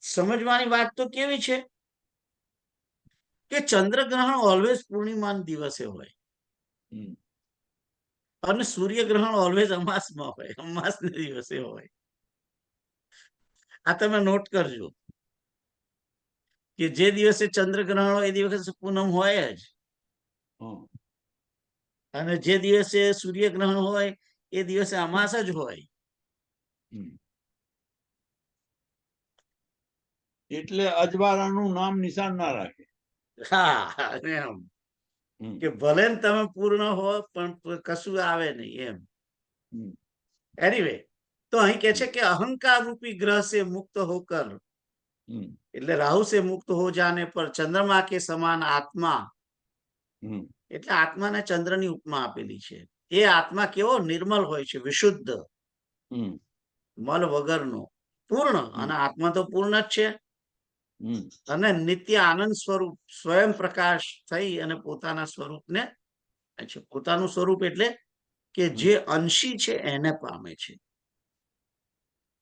સમજવાની વાત તો કેવી છે કે ચંદ્રગ્રહણ ઓલવેઝ પૂર્ણિમાના દિવસે હોય, અને સૂર્યગ્રહણ ઓલવેઝ અમાસમાં હોય, અમાસના દિવસે હોય. આ તમે નોટ કરજો કે જે દિવસે ચંદ્રગ્રહણ હોય એ દિવસે પૂનમ હોય જ, અને જે દિવસે સૂર્યગ્રહણ હોય એ દિવસે અમાસ જ હોય. એટલે અજવાળાનું નામ નિશાન ના રાખે. હા, એમ કે ભલે ને તમે પૂર્ણ હો પણ કશું આવે નહીં એમ. એનીવે, તો અહીં કે છે કે અહંકાર રૂપી ગ્રહ से मुक्त होकर, એટલે રાહુ से मुक्त हो जाने पर चंद्रमा के समान आत्मा, એટલે આત્માને ચંદ્રની ઉપમા આપેલી છે. એ આત્મા કેવો નિર્મલ હોય છે, વિશુદ્ધ, મલ વગરનો, પૂર્ણ. અને આત્મા તો પૂર્ણ જ છે. અને નિત્ય આનંદ સ્વરૂપ, સ્વયં પ્રકાશ થઈ અને પોતાના સ્વરૂપને, પોતાનું સ્વરૂપ એટલે કે જે અંશી છે એને પામે છે.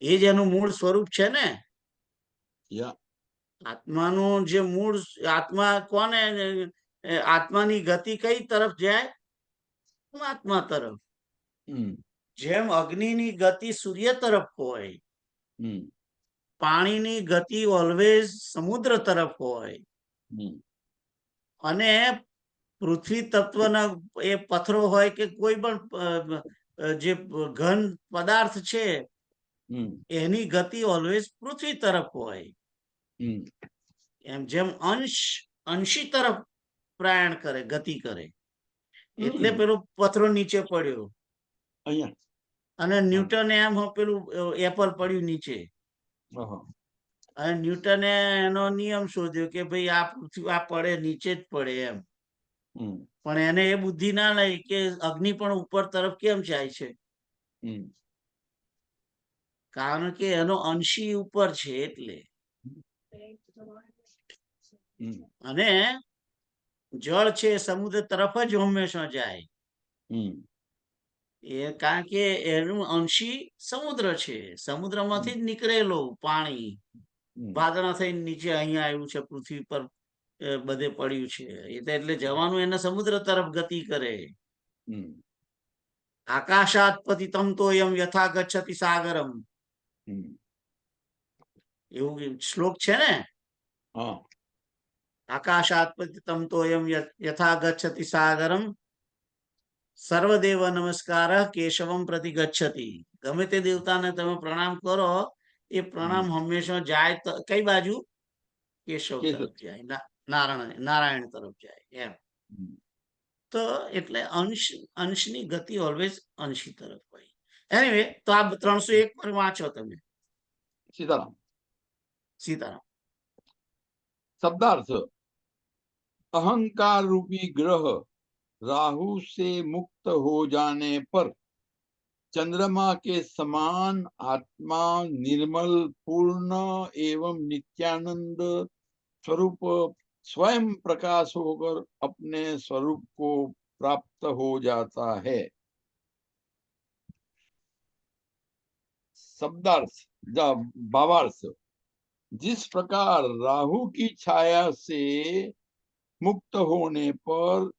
એ જ એનું મૂળ સ્વરૂપ છે ને. આત્માનું જે મૂળ, આત્મા કોને, આત્માની ગતિ કઈ તરફ જાય? આત્મા તરફ. જેમ અગ્નિની ગતિ સૂર્ય તરફ હોય, પાણીની ગતિ ઓલવેઝ સમુદ્ર તરફ હોય, અને પૃથ્વી તત્વના એ પથ્થરો હોય કે કોઈ પણ જે ઘન પદાર્થ છે એની ગતિ ઓલવેઝ પૃથ્વી તરફ હોય. એમ જેમ અંશી તરફ પ્રયાણ કરે, ગતિ કરે. એટલે પેલો પથરો નીચે પડ્યો અને ન્યૂટને એમ પેલું એપલ પડ્યું નીચે, અને ન્યૂટને એનો નિયમ શોધ્યો કે ભાઈ આ પૃથ્વી, આ પડે નીચે જ પડે એમ. પણ એને એ બુદ્ધિ ના લઈ કે અગ્નિ પણ ઉપર તરફ કેમ જાય છે, કારણ કે એનો અંશી ઉપર છે એટલે. અને જળ છે સમુદ્ર તરફ જ હંમેશા જાય, એ કારણ કે એનું અંશી સમુદ્ર છે, સમુદ્રમાંથી જ નીકળેલો પાણી વાદળા થઈને નીચે અહીંયા આવ્યું છે પૃથ્વી પર, બધે પડ્યું છે. એટલે જવાનું એને સમુદ્ર તરફ ગતિ કરે. આકાશાત પતિતમ તોયમ યથા ગચ્છતિ સાગરમ, એવું શ્લોક છે ને. આકાશાત પતિતમ તોયમ યથા ગચ્છતિ સાગરમ સર્વદેવ નમસ્કાર કેશવમ પ્રતિ ગચ્છતિ. ગમે તે દેવતાને તમે પ્રણામ કરો, એ પ્રણામ હંમેશા જાય કઈ બાજુ? કેશવ તરફ જાય, નારાયણ તરફ જાય એમ. તો એટલે અંશની ગતિ ઓલવેઝ અંશી તરફ હોય. એનીવે, તો આ 301 પર વાંચો તમે. સીતારામ. સીતારામ. शब्दार्थ: अहंकार रूपी ग्रह राहु से मुक्त हो जाने पर चंद्रमा के समान आत्मा निर्मल, पूर्ण एवं नित्यानंद स्वरूप स्वयं प्रकाश होकर अपने स्वरूप को प्राप्त हो जाता है. शब्दार्थ भावार्थ: जिस प्रकार राहु की छाया से मुक्त होने पर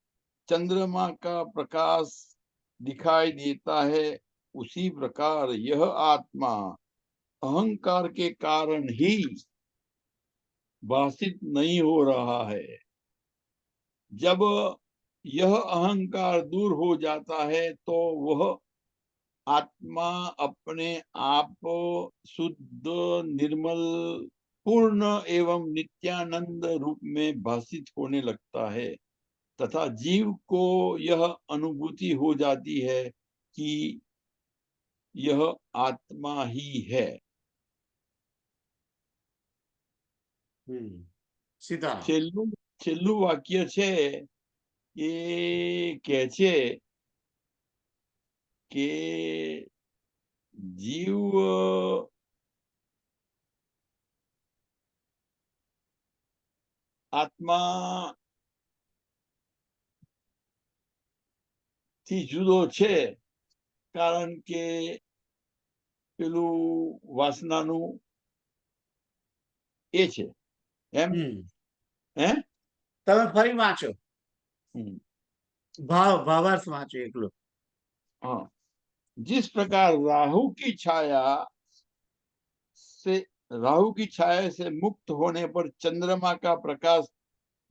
चंद्रमा का प्रकाश दिखाई देता है, उसी प्रकार यह आत्मा अहंकार के कारण ही भाषित नहीं हो रहा है. जब यह अहंकार दूर हो जाता है तो वह आत्मा अपने आप शुद्ध, निर्मल, पूर्ण एवं नित्यानंद रूप में भाषित होने लगता है तथा जीव को यह अनुभूति हो जाती है कि यह आत्मा ही है. છેલ્લું વાક્ય છે એ કહે છે કે જીવ આત્મા થી જુદો છે, કારણ કે પેલું વાસનાનું એ છે એમ. તમે ફરી વાંચો, ભાવાર્થ વાંચો એકલો. हाँ, जिस प्रकार राहु की छाया से मुक्त होने पर चंद्रमा का प्रकाश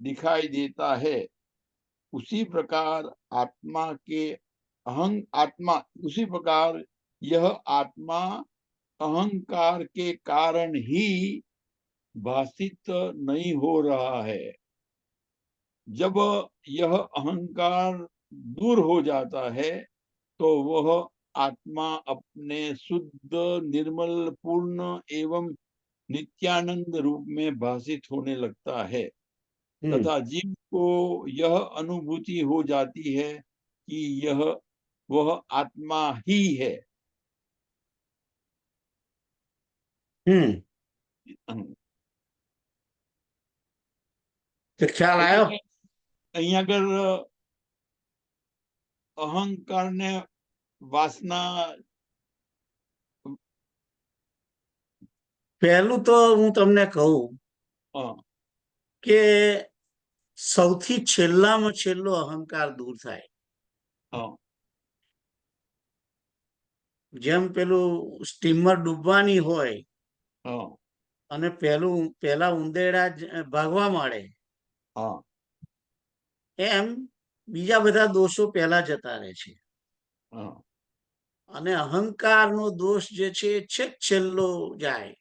दिखाई देता है, उसी प्रकार उसी प्रकार यह आत्मा अहंकार के कारण ही भाषित नहीं हो रहा है. जब यह अहंकार दूर हो जाता है तो वह आत्मा अपने शुद्ध, निर्मल, पूर्ण एवं नित्यानंद रूप में भाषित होने लगता है तथा जीव को यह अनुभूति हो जाती है कि वह आत्मा ही है. तो ख्याल आयो? અહીં આગળ અહંકાર ને વાસના પહેલું તો હું તમને કહું કે સૌથી છેલ્લામાં છેલ્લો અહંકાર દૂર થાય. જેમ પેલું સ્ટીમર ડૂબવાની હોય અને પેલા ઉંદેડા ભાગવા માંડે, એમ બીજા બધા દોષો પહેલા જતા રહે છે. અને અહંકારનો દોષ જે છે છેક છેલ્લો જાય.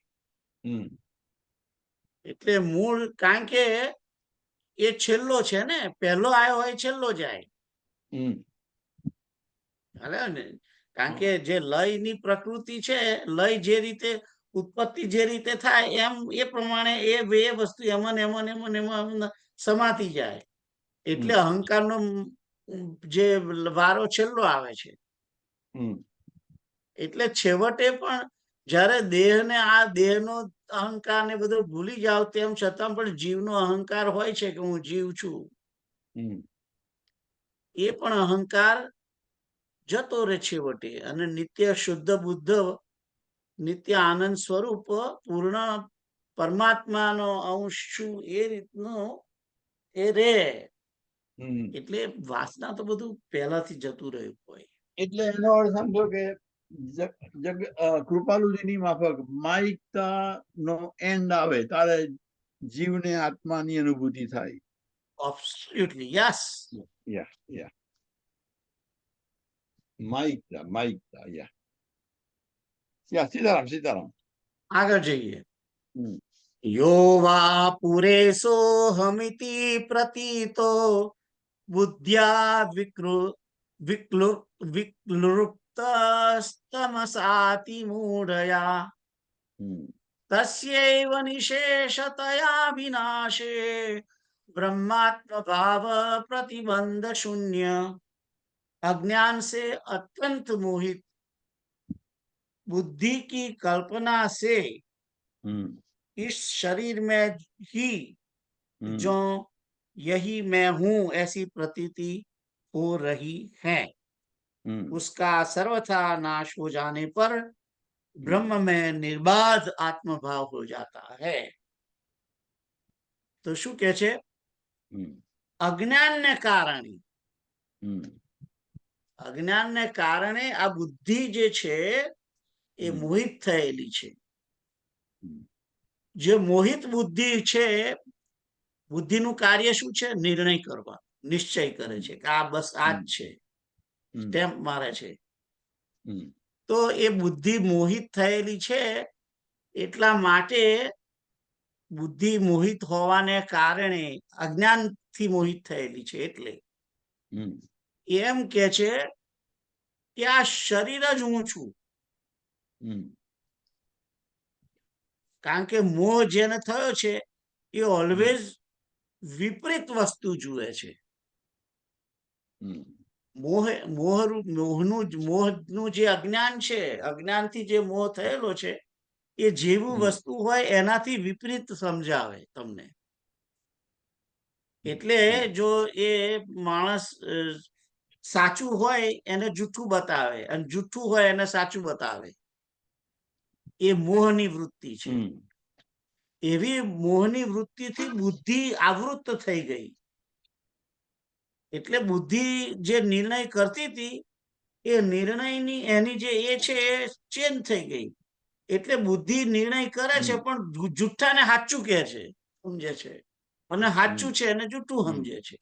એટલે મૂળ, કારણ કે એ છેલ્લો છે ને, પહેલો આવ્યો હોય છેલ્લો જાય. ને, કારણ કે જે લયની પ્રકૃતિ છે, લય જે રીતે ઉત્પત્તિ જે રીતે થાય એમ એ પ્રમાણે એ બે વસ્તુ એમાં સમાતી જાય. એટલે અહંકારનો જે વારો છેલ્લો આવે છે. એટલે છેવટે પણ જયારે દેહને આ દેહનો અહંકાર ને બધું ભૂલી જાવ, તેમ છતાં પણ જીવનો અહંકાર હોય છે કે હું જીવ છું. એ પણ અહંકાર જતો રહે છેવટે અને નિત્ય શુદ્ધ બુદ્ધ, નિત્ય આનંદ સ્વરૂપ, પૂર્ણ પરમાત્માનો અંશ છું, એ રીતનો એ રે. હમ એટલે વાસના તો બધું પહેલાથી જતું રહ્યું હોય. એટલે એનો અર્થ સમજો કે કૃપાલુજીની માફક માયિકતા નો એન્ડ આવે ત્યારે જીવને આત્માની અનુભૂતિ થાય. Absolutely, yes. યા યા માયિકતા યા સીતારામ. આગળ જઈએ. હમ યો વા પુરેશો હમિતિ પ્રતીતો બુદ્ધ્યા વિક્લુપ્તસ્તમસાતિ મૂઢયા તસ્યૈવ નિશેષતયા વિનાશે ब्रह्मात्म भाव प्रतिबंध शून्य अज्ञान से अत्यंत मोहित बुद्धि की कल्पना से इस शरीर में ही जो यही मैं हूं ऐसी प्रतीति हो रही है, उसका सर्वथा नाश हो जाने पर ब्रह्म में निर्बाध आत्मभाव हो जाता है. तो शू कहे छे? અજ્ઞાનને કારણે આ બુદ્ધિ જે છે એ મોહિત થયેલી છે. જે મોહિત બુદ્ધિ છે, બુદ્ધિનું કાર્ય શું છે? નિર્ણય કરવા, નિશ્ચય કરે છે કે આ બસ આ જ છે, સ્ટેમ્પ મારે છે. તો એ બુદ્ધિ મોહિત થયેલી છે, એટલા માટે બુદ્ધિ મોહિત હોવાને કારણે અજ્ઞાનથી મોહિત થયેલી છે, એટલે એમ કે છે કે આ શરીર જ હું છું. કારણ કે મોહ જેને થયો છે એ ઓલવેઝ વિપરીત વસ્તુ જુએ છે. મોહનું જે અજ્ઞાન છે, અજ્ઞાનથી જે મોહ થયેલો છે, એ જેવું વસ્તુ હોય એનાથી વિપરીત સમજાવે તમને. એટલે જો એ માણસ સાચું હોય એને જૂઠું બતાવે અને જૂઠું હોય એને સાચું બતાવે. એ મોહની વૃત્તિ છે. એવી મોહની વૃત્તિથી બુદ્ધિ આવૃત્ત થઈ ગઈ. એટલે બુદ્ધિ જે નિર્ણય કરતી હતી એ નિર્ણયની એની જે એ છે એ ચેન્જ થઈ ગઈ. એટલે બુદ્ધિ નિર્ણય કરે છે પણ જુઠ્ઠાને સાચું કહે છે, સમજે છે, અને સાચું છે એને જૂઠું સમજે છે.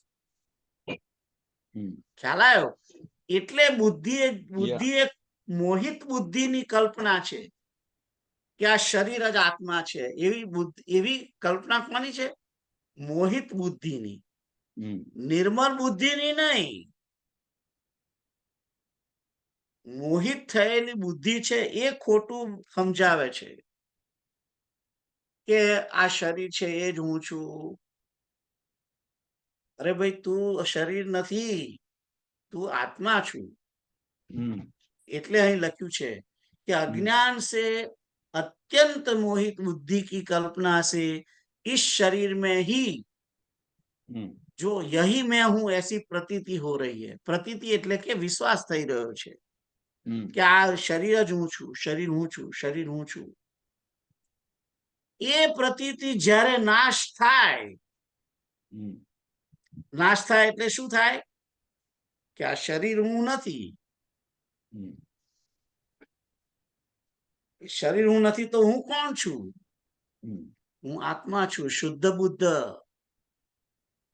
ખ્યાલ આવ્યો? એટલે બુદ્ધિ એક મોહિત બુદ્ધિની કલ્પના છે કે આ શરીર જ આત્મા છે. એવી કલ્પના કોની છે? મોહિત બુદ્ધિની, નિર્મળ બુદ્ધિની નહીં. મોહિત થયેલી બુદ્ધિ છે એ ખોટું સમજાવે છે કે આ શરીર છે એ જ હું છું. અરે ભાઈ, તું શરીર નથી, તું આત્મા છું. એટલે અહીં લખ્યું છે कि अज्ञान से अत्यंत मोहित बुद्धि की कल्पना से इस शरीर में ही जो यही मैं हूं ऐसी प्रतीति हो रही है. प्रतीति એટલે કે વિશ્વાસ થઈ રહ્યો છે કે આ શરીર જ હું છું, શરીર હું છું, શરીર હું છું. એ પ્રતીતિ જ્યારે નાશ થાય એટલે શું થાય? કે આ શરીર હું નથી. શરીર હું નથી તો હું કોણ છું? હું આત્મા છું, શુદ્ધ બુદ્ધ,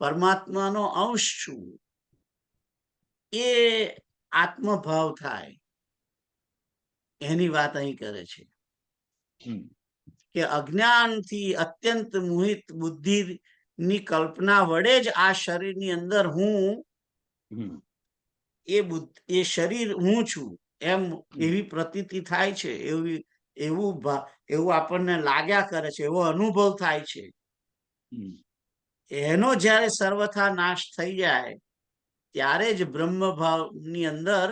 પરમાત્માનો અંશ છું. એ આત્મભાવ થાય, એની વાત અહીં કરે છે કે અજ્ઞાનથી અત્યંત મોહિત બુદ્ધિની કલ્પના વડે જ આ શરીરની અંદર હું એ શરીર હું છું એમ એવી પ્રતીતિ થાય છે. એવું આપણને લાગ્યા કરે છે, એવો અનુભવ થાય છે. એનો જ્યારે સર્વથા નાશ થઈ જાય ત્યારે જ બ્રહ્મ ભાવની અંદર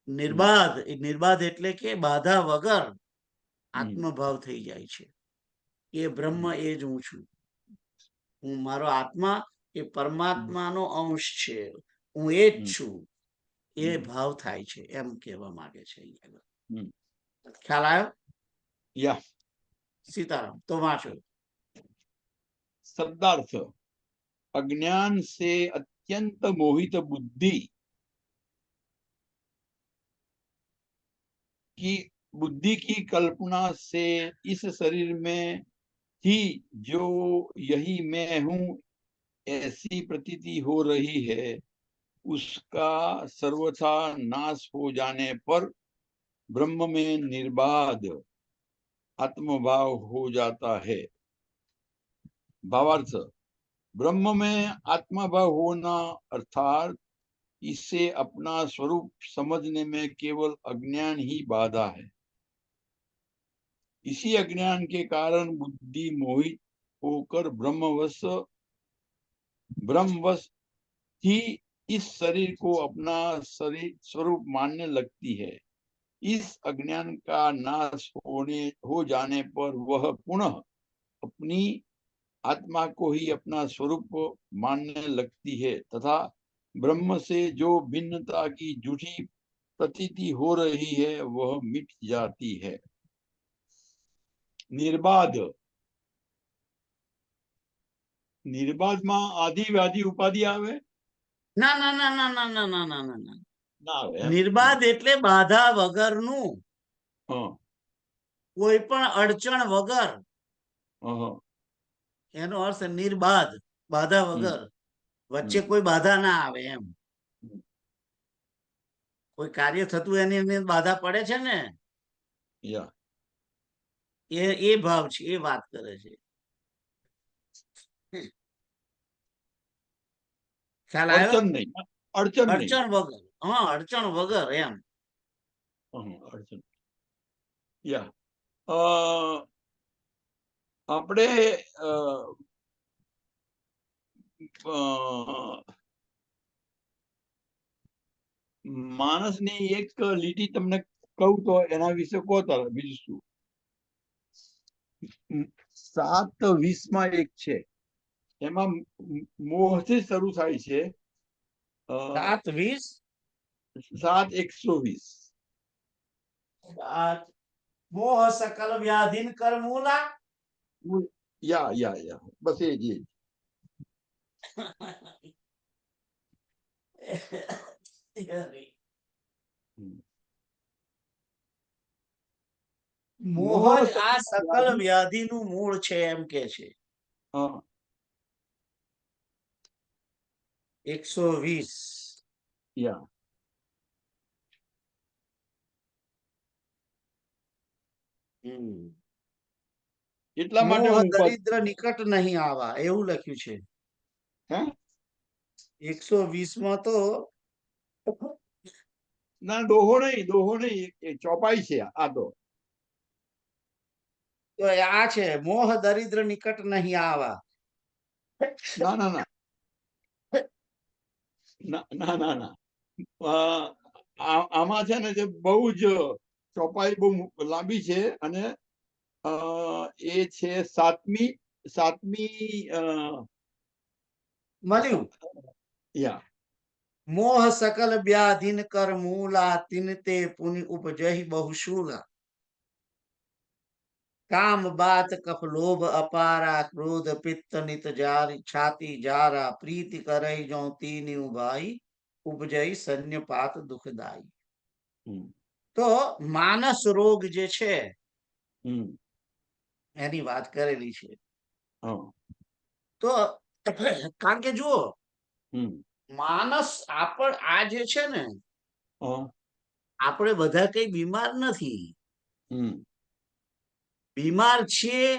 નિર્બાધ એટલે કે બાધા વગર આત્મભાવ થઈ જાય છે. એ બ્રહ્મ એ જ હું છું. હું મારો આત્મા એ પરમાત્માનો અંશ છે, હું એ જ છું. એ ભાવ થાય છે એમ કહેવા માંગે છે. ખ્યાલ આવ્યો? સીતારામ. તો વાંચો. શબ્દાર્થ अज्ञान से अत्यंत मोहित बुद्धि की कल्पना से इस शरीर में ही जो यही मैं हूं ऐसी प्रतीति हो रही है, उसका सर्वथा नाश हो जाने पर ब्रह्म में निर्बाध आत्मभाव हो जाता है। भावार्थ, ब्रह्म में आत्मभाव होना अर्थात इससे अपना स्वरूप समझने में केवल अज्ञान ही बाधा है। इसी अज्ञान के कारण बुद्धि मोहित होकर ब्रह्मवश ही इस शरीर को अपना शरीर स्वरूप मानने लगती है। इस अज्ञान का नाश हो जाने पर वह पुनः अपनी आत्मा को ही अपना स्वरूप मानने लगती है तथा ब्रह्म से जो भिन्नता की झूठी प्रतीति हो रही है वह मिट जाती है। निर्बाध, निर्बाध में आदि व्याधि उपाधि आवे ના ના ના ના ના ના ના ના ના ના ना आवे एम? નિર્બાધ એટલે બાધા વગરનું, हाँ કોઈ પણ અડચણ વગર, हाँ हाँ એનો અર્થ નિર્બાધ, બાધા વગર, વચ્ચે કોઈ બાધા ના આવે એમ. કોઈ કાર્ય થતું એની અંદર બાધા પડે છે ને, या એ ભાવ છે, એ વાત કરે છે. ખ્યાલ આવ્યો? अड़चन नहीं, अड़चन नहीं, અડચણ વગર, હા અડચણ વગર એમ. अड़चन या આપણે માણસની એક લીટી તમને કહું તો એના વિશે કહો તારે બીજું શું. 7:20 એક છે, એમાં મોહથી શરૂ થાય છે. 7:20 7:120 મોહ સકલ વ્યાધિન કરમૂલા. યા બસ એ જ. મોહ જ આ સકલ વ્યાધિનું મૂળ છે એમ કે છે. 120 યા એટલા માટે મોહ હું દરિદ્ર નિકટ નહીં આવા એવું લખ્યું છે. હે 120 માં તો ના દોહો નહીં, એ ચોપાઈ છે આ તો. આ છે મોહ દરિદ્ર નિકટ નહીં આવા. ના ના ના ના ના ના આમાં છે ને જે બહુ જ ચોપાઈ બહુ લાંબી છે અને એ છે સાતમી મળ્યું. યા મોહ સકલ વ્યાધિન કર મૂલા તિનતે પુનિ ઉપજહી બહુશૂલા. કામ બાત કફ લોભ અપારા ક્રોધ પિત્ત નિત જારી છાતી જારા પ્રીતિ કરઈ જો તીની ઉભાઈ ઉપજઈ સન્યપાત દુખદાઈ. તો માનસ રોગ જે છે એની વાત કરેલી છે. તો કારણ કે જુઓ માનસ આ જે છે ને, આપણે બધા કઈ બીમાર નથી. બીમાર છીએ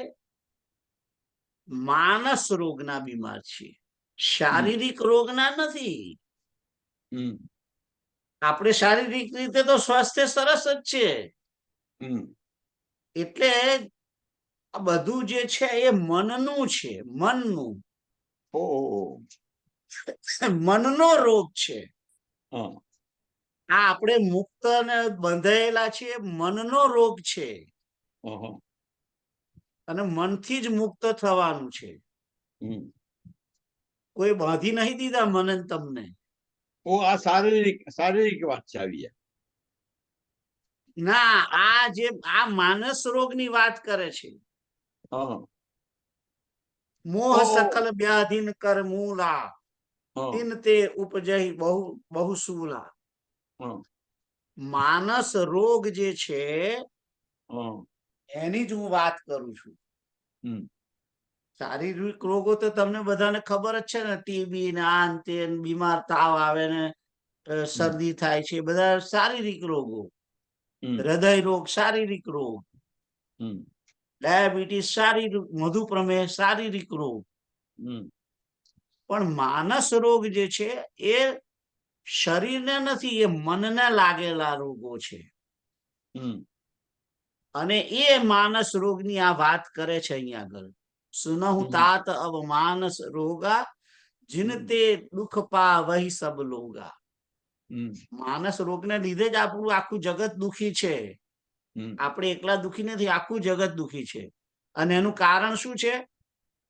માનસ રોગના બીમાર છીએ, શારીરિક રોગના નથી. આપણે શારીરિક રીતે તો સ્વાસ્થ્ય સરસ જ છે. એટલે આ બધું જે છે એ મનનું છે, મનનો રોગ છે. આ આપણે મુક્ત ને બંધાયેલા છીએ, મનનો રોગ છે અને મનથી જ મુક્ત થવાનું છે. કોઈ બાંધી નહીં દીધા મન તમને. આ શારીરિક વાત છે આવી. ના, આ માનસ રોગની વાત કરે છે. મોહ ઓહ, સકલ વ્યાધિન કર મૂલા હા, તિન તે ઉપજઈ બહુ બહુ સૂલા. હા, માનસ રોગ જે છે હા, એની જ હું વાત કરું છું. હમ, શારીરિક રોગો તો તમને બધાને ખબર જ છે ને, ટીબી ને આ ને તે ને, બીમાર તાવ આવે ને હમ, શરદી થાય છે, બધા શારીરિક રોગો. હમ, હૃદય રોગ શારીરિક રોગ, હમ, ડાયાબિટીસ શારીરિક, મધુપ્રમેહ શારીરિક રોગ. હમ, પણ માનસ રોગ જે છે એ શરીરને નથી, એ મનને લાગેલા રોગો છે. હમ, અને એ માનસ રોગની આ વાત કરે છે અહીંયા આગળ. સુનહુ હમ, તાત અબ માનસ રોગા જીન હમ, તે દુઃખ પા વહી સબ લોગા. હમ, માનસ રોગને લીધે જ આપણું આખું જગત દુઃખી છે. હમ, આપણે એકલા દુઃખી નથી, આખું જગત દુઃખી છે. અને એનું કારણ શું છે?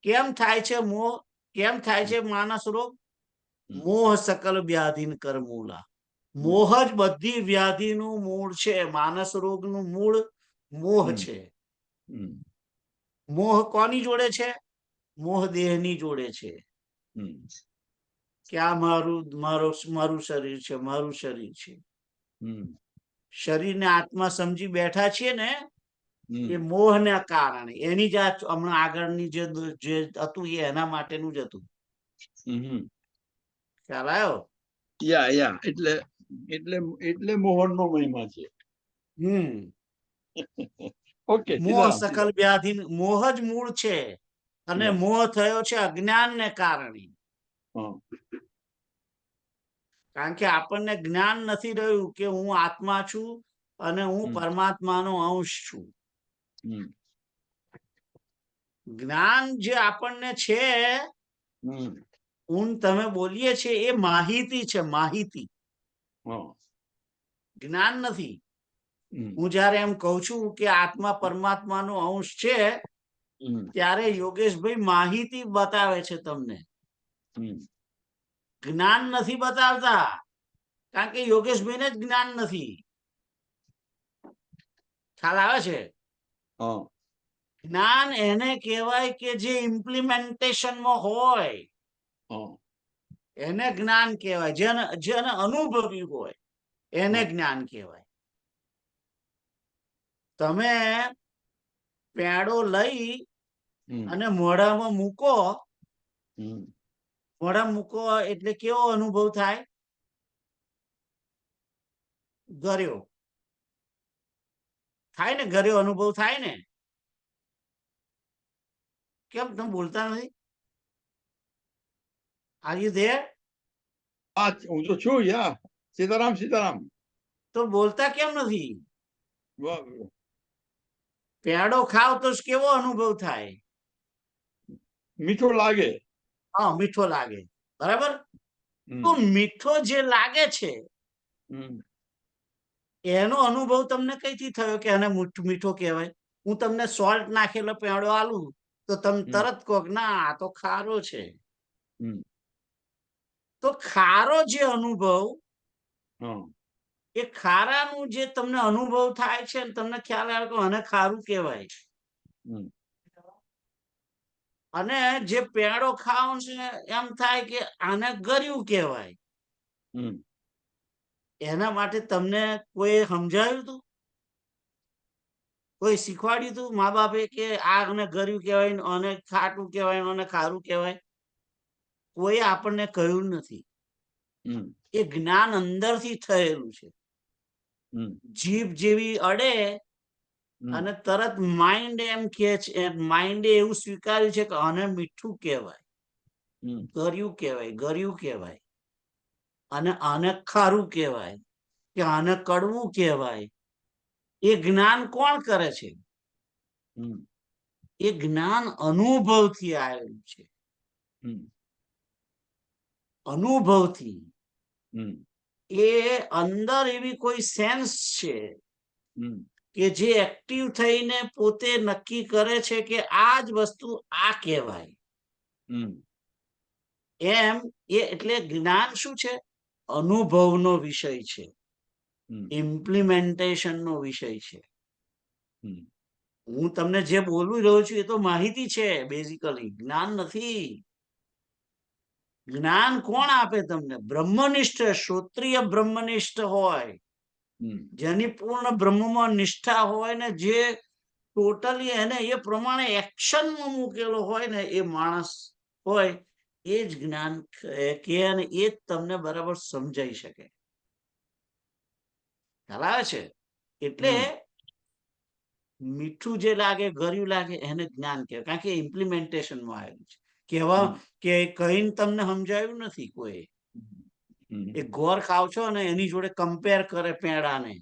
કેમ થાય છે મોહ? કેમ થાય છે માનસ રોગ? મોહ સકલ વ્યાધિન કર મૂલા. મોહ જ બધી વ્યાધિનું મૂળ છે. માનસ રોગનું મૂળ મોહ છે. હમ, મોહ કોની જોડે છે? મોહ દેહની જોડે છે. હમ, કે આ મારું શરીર છે, મારું શરીર છે. હમ, શરીરને આત્મા સમજી બેઠા છીએ ને, હમ, એ મોહને કારણે. એની જ હમણાં આગળની જે હતું એ એના માટેનું જ હતું. હમ, ખ્યાલ આવ્યો? યા એટલે એટલે એટલે મોહનનો મહિમા છે. ઓકે, મોહ સીતારામ, સકલ સીતારામ. વ્યાધિ, મોહ જ મૂળ છે. અને યા, મોહ થયો છે અજ્ઞાનને કારણે. હા, કારણ કે આપણને જ્ઞાન નથી રહ્યું કે હું આત્મા છું અને હું હમ, પરમાત્માનો અંશ છું. હમ, જ્ઞાન જે આપણને છે, હમ, હું તમે બોલીએ છીએ, એ માહિતી છે, માહિતી, હા, જ્ઞાન નથી. હમ, હું જયારે એમ કઉ છું કે આત્મા પરમાત્માનો અંશ છે, હમ, ત્યારે યોગેશભાઈ માહિતી બતાવે છે તમને, હમ, જ્ઞાન નથી બતાવતા. કારણ કે યોગેશભાઈને જ જ્ઞાન નથી. ખ્યાલ આવે છે? હા, જ્ઞાન એને કહેવાય કે જે ઇમ્પ્લિમેન્ટેશનમાં હોય, હા, એને જ્ઞાન કહેવાય. જેને અનુભવ્યું હોય એને હા, જ્ઞાન કહેવાય. તમે પેડો લઈ હમ, અને મોઢામાં મૂકો, હમ, મોઢામાં મૂકો એટલે કેવો અનુભવ થાય? ગર્યો થાય ને, ગર્યો અનુભવ થાય ને. કેમ તમે બોલતા નથી? Are you there? હા, હું તો છું. યા, સીતારામ, સીતારામ. તો બોલતા કેમ નથી? વાહ, પેડો ખાવ તો કેવો અનુભવ થાય? મીઠો લાગે. હા, મીઠો લાગે. બરાબર. તો હમ, મીઠો જે લાગે છે હમ, એનો અનુભવ તમને કઈથી થયો કે એને મીઠો કહેવાય? હું તમને સોલ્ટ નાખેલો પેડો આલું તો તમે હમ, તરત કહો ના, આ તો ખારો છે. હમ, તો ખારો જે અનુભવ, હા, એ ખારાનું જે તમને અનુભવ થાય છે ને, તમને ખ્યાલ આવે કે આને ખારું કહેવાય. હમ, અને જે પેડો ખાવ છે એમ થાય કે આને ગળ્યું કહેવાય. હમ, એના માટે તમને કોઈ સમજાવ્યું હતું? કોઈ શીખવાડ્યું હતું મા બાપે કે આને ગળ્યું કહેવાય, અને ખાટું કહેવાય, અને ખારું કહેવાય? કોઈ આપણને કહ્યું નથી. હમ, એ જ્ઞાન અંદરથી થયેલું છે. હમ, જીભ જેવી અડે હમ, અને તરત માઇન્ડ એમ કે છે, માઇન્ડે એવું સ્વીકાર્યું છે કે આને મીઠું કહેવાય, હમ, ગળ્યું કહેવાય, ગળ્યું કહેવાય, અને આને ખારું કહેવાય, કે આને કડવું કહેવાય. એ જ્ઞાન કોણ કરે છે? હમ, એ જ્ઞાન અનુભવથી આવેલું છે. હમ, અનુભવથી. હમ, એ અંદર એવી કોઈ સેન્સ છે હમ, કે જે એક્ટિવ થઈને પોતે નક્કી કરે છે કે આ જ વસ્તુ આ કહેવાય. હમ, એમ એ એટલે જ્ઞાન શું છે? અનુભવનો વિષય છે, હમ, ઇમ્પ્લિમેન્ટેશનનો વિષય છે. હમ, હું તમને જે બોલી રહ્યો છું એ તો માહિતી છે, બેઝિકલી જ્ઞાન નથી. જ્ઞાન કોણ આપે તમને? બ્રહ્મનિષ્ઠ, શ્રોત્રિય બ્રહ્મનિષ્ઠ હોય, જેની પૂર્ણ બ્રહ્મમાં નિષ્ઠા હોય ને, જે ટોટલી એને એ પ્રમાણે એક્શનમાં મૂકેલો હોય ને, એ માણસ હોય, એ જ જ્ઞાન કે, અને એ જ તમને બરાબર સમજાઈ શકે. ખ્યાલ આવે છે? એટલે મીઠું જે લાગે, ગળ્યું લાગે, એને જ્ઞાન કહેવાય, કારણ કે ઇમ્પ્લિમેન્ટેશનમાં આવેલું છે. કેવા કે કહીને તમને સમજાયું નથી કોઈ. એ ગોળ ખાવ છો ને, એની જોડે કમ્પેર કરે પેંડાને.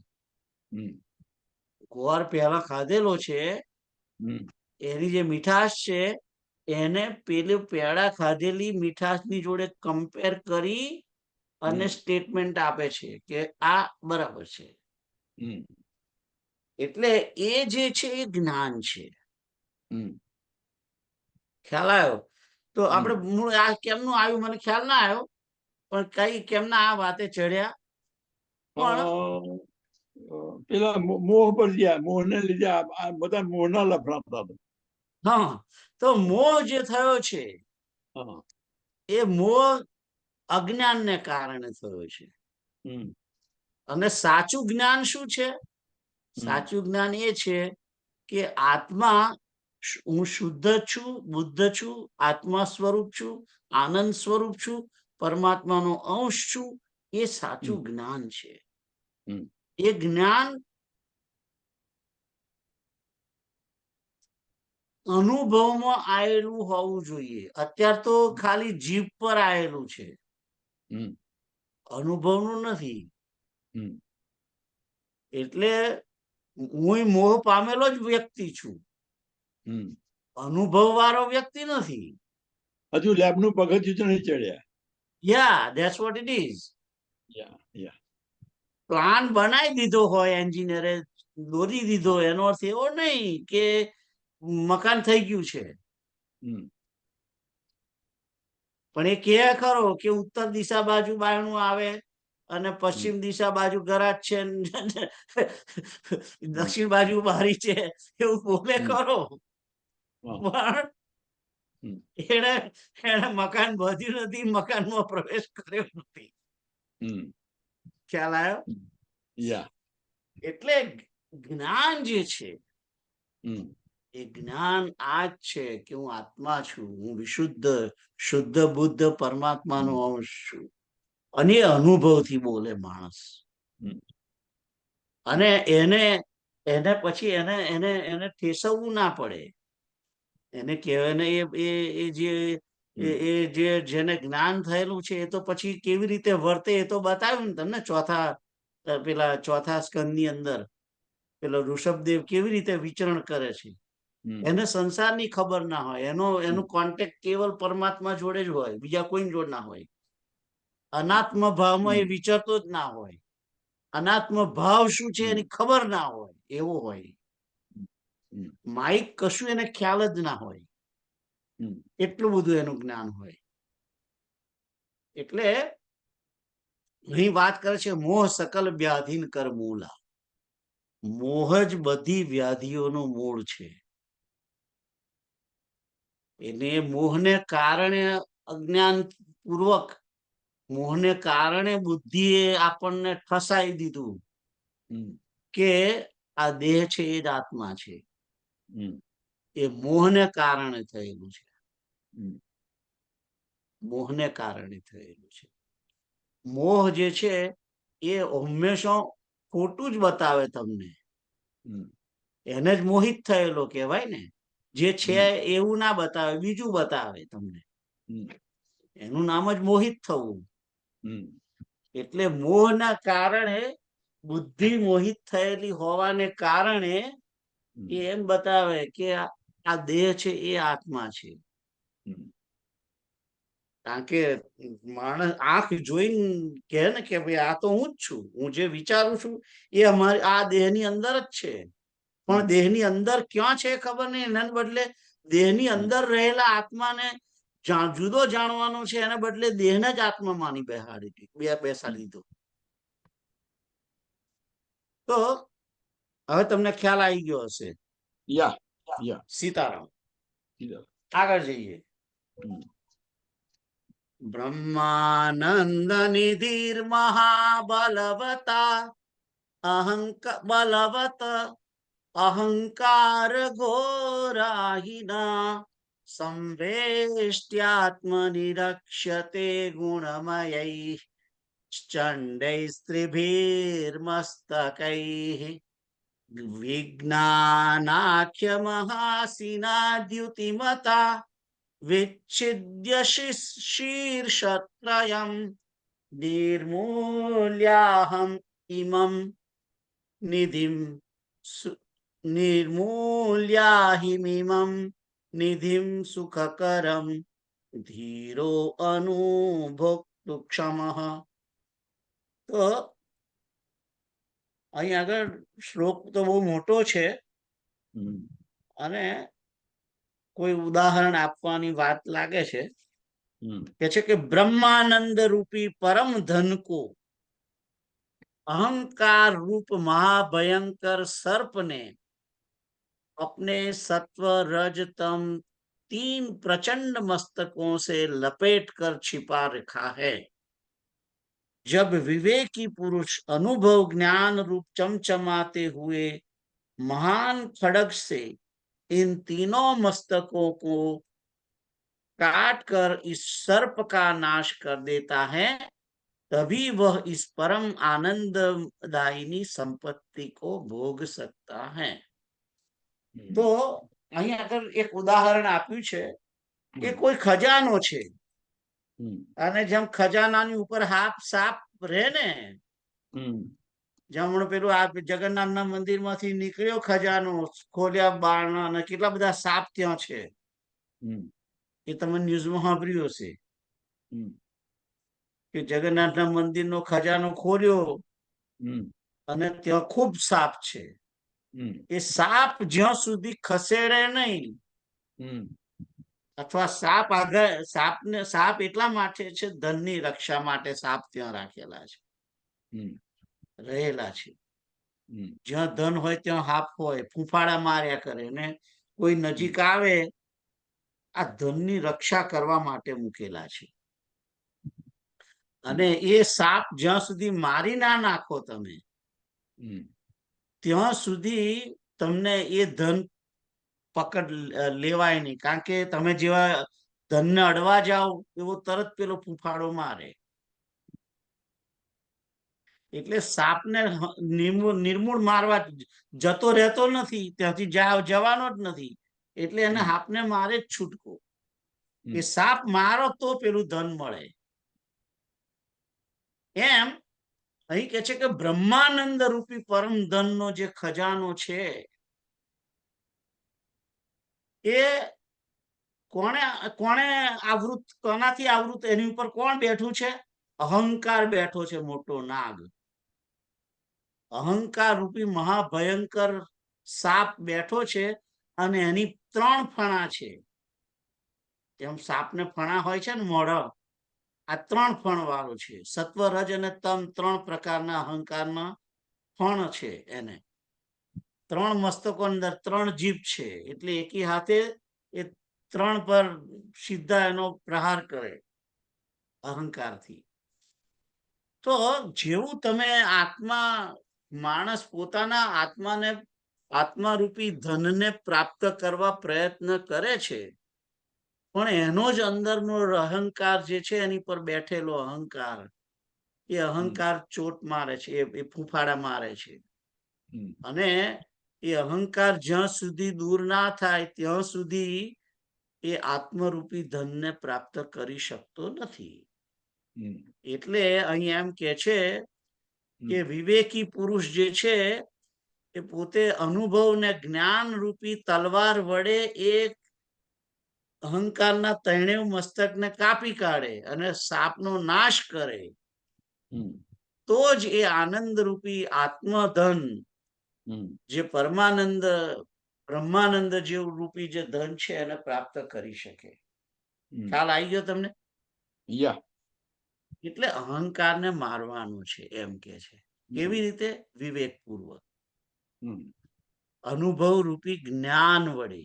ગોળ પહેલા ખાધેલો છે, એની જે મીઠાશ છે એને પેલું પેડા ખાધેલી મીઠાશની જોડે કમ્પેર કરી અને સ્ટેટમેન્ટ આપે છે કે આ બરાબર છે. એટલે એ જે છે એ જ્ઞાન છે. ખ્યાલ આવ્યો? તો આપણે મૂળ આ કેમનું આવ્યું મને ખ્યાલ ના આવ્યો, પણ કઈ કેમના આ વાતે ચડ્યા? પણ પેલા મોહ પર ગયા, મોહ ને લીધે આ બધા મોહના લફડા હતા. હા, તો મોહ જે થયો છે એ મોહ અજ્ઞાનને કારણે થયો છે. અને સાચું જ્ઞાન શું છે? સાચું જ્ઞાન એ છે કે આત્મા, હું શુદ્ધ છું, બુદ્ધ છું, આત્મા સ્વરૂપ છું, આનંદ સ્વરૂપ છું, પરમાત્માનો અંશ છું. એ સાચું જ્ઞાન છે. એ જ્ઞાન અનુભવમાં આવેલું હોવું જોઈએ. અત્યાર તો ખાલી જીભ પર આવેલું છે, અનુભવનું નથી. એટલે હું મોહ પામેલો જ વ્યક્તિ છું, અનુભવ વાળો વ્યક્તિ નથી. હજુ લેબનું પગથિયું તો નહીં ચડ્યા. Yeah, that's what it is. Plan બનાવી દીધો હોય એન્જિનિયરે, દોરી દીધો, એનો અર્થ એવો નહીં કે મકાન થઈ ગયું છે. પણ એ કહે ખરો કે ઉત્તર દિશા બાજુ બાયણું આવે અને પશ્ચિમ દિશા બાજુ ગરાજ છે, દક્ષિણ બાજુ બારી છે, એવું બોલે ખરો. પણ એને મકાન બધ્યું નથી, મકાનમાં પ્રવેશ કર્યો નથી. ખ્યાલ આવ્યો? એટલે જ્ઞાન જે છે એ જ્ઞાન આ જ છે કે હું આત્મા છું, હું વિશુદ્ધ શુદ્ધ બુદ્ધ પરમાત્માનો અંશ છું. અને એ અનુભવથી બોલે માણસ. અને એને પછી એને ઠેસવવું ના પડે. એને કહેવાય ને, એ જેને જ્ઞાન થયેલું છે એ તો પછી કેવી રીતે વર્તે એ તો બતાવ્યું ને તમને ચોથા સ્કંદની અંદર. પેલો ઋષભદેવ કેવી રીતે વિચરણ કરે છે, એને સંસારની ખબર ના હોય, એનું કોન્ટેક્ટ કેવલ પરમાત્મા જોડે જ હોય, બીજા કોઈ જોડે ના હોય. અનાત્મ ભાવમાં એ વિચરતો જ ના હોય. અનાત્મ ભાવ શું છે એની ખબર ના હોય, એવો હોય. માઇક કશું એને ખ્યાલ જ ના હોય, એટલું બધું એનું જ્ઞાન હોય. એટલે અહીં વાત કરે છે, મોહ સકલ વ્યાધિન કર મૂલા. મોહ જ બધી વ્યાધિઓનું મૂળ છે. એને મોહને કારણે અજ્ઞાન પૂર્વક, મોહને કારણે બુદ્ધિએ આપણને ફસાઈ દીધું કે આ દેહ છે એ જ આત્મા છે. એ મોહને કારણે થયેલું છે. મોહને કારણે થયેલું છે. મોહ જે છે એ હંમેશા ખોટું જ બતાવે તમને, એને જ મોહિત થયેલો કહેવાય ને. જે છે એવું ના બતાવે, બીજું બતાવે તમને, એનું નામ જ મોહિત થવું. એટલે મોહના કારણે, બુદ્ધિ મોહિત થયેલી હોવાને કારણે એ એમ બતાવે કે આ દેહ છે એ આત્મા છે. કારણ કે માણસ આંખ જોઈને કહે ને કે ભાઈ આ તો હું જ છું, હું જે વિચારું છું એ અમારી આ દેહની અંદર જ છે. પણ દેહની અંદર ક્યાં છે ખબર નહીં, એના બદલે દેહની અંદર રહેલા આત્માને જુદો જાણવાનો છે, એના બદલે દેહને જ આત્મા માની બેસાડી દીધો. તો હવે તમને ખ્યાલ આવી ગયો હશે Yeah. Yeah. સીતારામ. Yeah. આગળ જઈએ. બ્રહ્માનંદ નિધિર મહાબલવતા બલવત અહંકાર ઘોરાહિના સંવેષ્ટ્યાત્મનિરક્ષ્યતે ગુણમયૈ ચંડૈ સ્ત્રીભીર્મસ્તકૈ વિજ્ઞાનાખ્ય મહાસિનાદ્યુતિમતા વિચ્છિદ્ય શીર્ષત્રયમ નિર્મૂલ્યાહમ ઇમં નિધિમ નિર્મૂલ્યાહિમિમં નિધિમ સુખકરમ ધીરો અનુભોક્તુ ક્ષમઃ. તો અહીં આગળ શ્લોક તો બહુ મોટો છે અને કોઈ ઉદાહરણ આપવાની વાત લાગે છે. કે છે કે બ્રહ્માનંદ રૂપી પરમ ધન કો अहंकार रूप महाभयंकर सर्प ने अपने सत्व रज तम 3 प्रचंड मस्तकों से लपेट कर छिपा रखा है. जब विवेकी पुरुष अनुभव ज्ञान रूप चमचमाते हुए महान खड्ग से इन तीनों मस्तकों को काट कर इस सर्प का नाश कर देता है, तभी वह इस परम आनंददायिनी संपत्ति को भोग सकता है. તો અહીં આગળ એક ઉદાહરણ આપ્યું છે કે કોઈ ખજાનો છે અને જેમ ખજાનાની ઉપર સાપ રહે ને, જેમ પેલું આ જગન્નાથના મંદિરમાંથી નીકળ્યો ખજાનો, ખોલ્યા બારણા અને કેટલા બધા સાપ ત્યાં છે, એ તમે ન્યૂઝમાં સાંભળ્યું હશે કે જગન્નાથના મંદિરનો ખજાનો ખોલ્યો અને ત્યાં ખૂબ સાપ છે. એ સાપ જ્યાં સુધી ખસેડે નહીં અથવા સાપ આગળ સાપ એટલા માટે છે, ધનની રક્ષા માટે સાપ ત્યાં રાખેલા છે, રહેલા છે. જ્યાં ધન હોય ત્યાં સાપ હોય, ફૂંફાડા માર્યા કરે ને કોઈ નજીક આવે, આ ધનની રક્ષા કરવા માટે મૂકેલા છે. અને એ સાપ જ્યાં સુધી મારી ના નાખો તમે, ત્યાં સુધી તમને એ ધન પકડ લેવાય નહીં. કારણ કે તમે જેવા ધનને અડવા જાઓ એવો તરત પેલો ફૂંફાડો મારે. એટલે સાપને નિર્મૂળ મારવા જતો રહેતો નથી, ત્યાંથી જવાનો જ નથી. એટલે એને સાપને મારે જ છૂટકો. એ સાપ મારો તો પેલું ધન મળે. એમ અહીં કે છે કે બ્રહ્માનંદ રૂપી પરમ ધનનો જે ખજાનો છે એ કોણે આવૃત, કોનાથી આવૃત, એની ઉપર કોણ બેઠું છે? અહંકાર બેઠો છે, મોટો નાગ. અહંકાર રૂપી મહાભયંકર સાપ બેઠો છે અને એની 3 ફણા છે. જેમ સાપને ફણા હોય છે ને મોઢા, આ 3 ફણ વાળો છે. સત્વ રજ અને તમ 3 પ્રકારના અહંકારના ફણ છે. એને 3 મસ્તકો અંદર 3 જીભ છે. એટલે એકી હાથે એ 3 પર સીધા એનો પ્રહાર કરે અહંકારથી. તો જેવું તમે માણસ પોતાના આત્માને, આત્મારૂપી ધનને પ્રાપ્ત કરવા પ્રયત્ન કરે છે, પણ એનો જ અંદરનો અહંકાર જે છે, એની પર બેઠેલો અહંકાર, એ અહંકાર ચોટ મારે છે, એ ફૂંફાડા મારે છે. અને એ અહંકાર જ્યાં સુધી દૂર ના થાય ત્યાં સુધી એ આત્મરૂપી ધનને પ્રાપ્ત કરી શકતો નથી. એટલે અહીં એમ કે છે કે વિવેકી પુરુષ જે છે એ પોતે અનુભવ ને જ્ઞાન રૂપી તલવાર વડે એક અહંકારના 3 મસ્તકને કાપી કાઢે અને સાપનો નાશ કરે, તો જ એ આનંદ રૂપી આત્મધન, જે પરમાનંદ બ્રહ્માનંદ જેવું રૂપી જે ધન છે એને પ્રાપ્ત કરી શકે. ખ્યાલ આવી ગયો તમને? એટલે અહંકારને મારવાનું છે એમ કે છે. કેવી રીતે? વિવેકપૂર્વક. અનુભવ રૂપી જ્ઞાન વડે,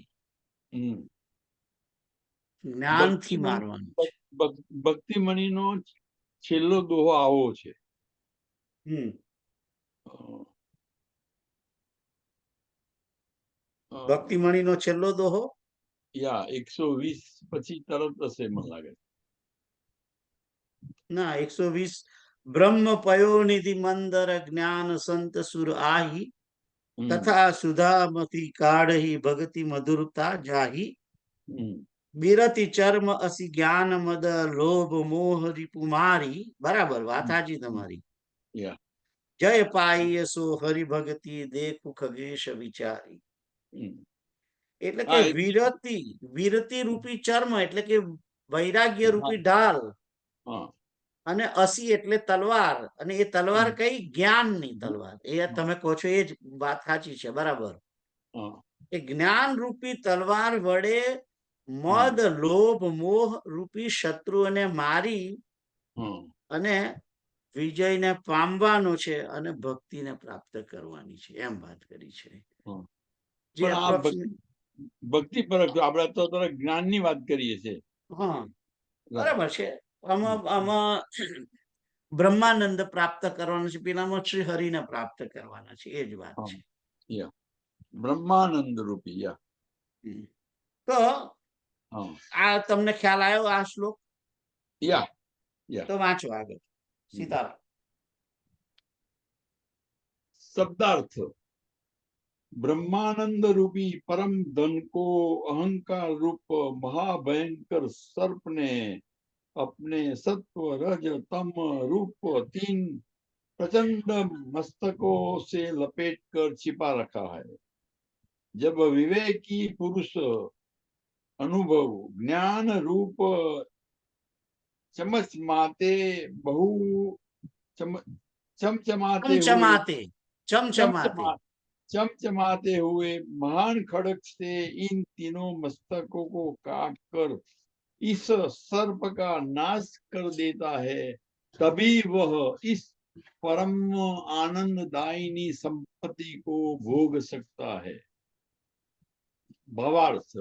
હમ જ્ઞાનથી મારવાનું છે. ભક્તિમણી નો છેલ્લો દોહો આવો છે. ભક્તિમણી નો છેલ્લો દોહો 120 પછી તરત હશે મને લાગે. ના, 120 બ્રહ્મ પયોનિધિ મંદર જ્ઞાન સંત સુર આહી તથા સુધામતી કાઢહી ભક્તિ મધુરતા જાહી બિરતિ ચર્મ અસી જ્ઞાન મદ લોભ મોહ રિપુમારી. બરાબર વાત હાજી તમારી. જય પાઈ સો હરિ ભક્તિ દેખુ ખગેશ વિચારી. એટલે કે વિરતિ રૂપી ચર્મ એટલે કે વૈરાગ્ય રૂપી ઢાલ, અને અસી એટલે તલવાર, અને એ તલવાર કઈ જ્ઞાનની તલવાર. એ તમે કહો છો એ જ વાત સાચી છે. બરાબર. એ જ્ઞાન રૂપી તલવાર વડે મદ લોભ મોહ રૂપી શત્રુઓને મારી અને વિજયને પામવાનો છે અને ભક્તિને પ્રાપ્ત કરવાની છે, એમ વાત કરી છે. ભક્તિ પર આપણે તો જ્ઞાનની વાત કરીએ છીએ. હા, બરાબર છે. આમાં બ્રહ્માનંદ પ્રાપ્ત કરવાનો છે, પેલામાં શ્રી હરિને પ્રાપ્ત કરવાના છે, એ જ વાત છે. બ્રહ્માનંદ રૂપી. તો આ તમને ખ્યાલ આવ્યો આ શ્લોક? તો વાંચો આગળ. સીતારામ. शब्दार्थ ब्रह्मानंद रूपी परम धन को अहंकार रूप महाभयंकर सर्प ने अपने सत्व रज तम रूप 3 प्रचंड मस्तकों से लपेट कर छिपा रखा है. जब विवेकी पुरुष अनुभव ज्ञान रूप चमचमाते चमचमाते हुए महान खड़क से इन तीनों मस्तकों को काट कर इस सर्प का नाश कर देता है, तभी वह इस परम आनंददायिनी संपत्ति को भोग सकता है. भावार्थ,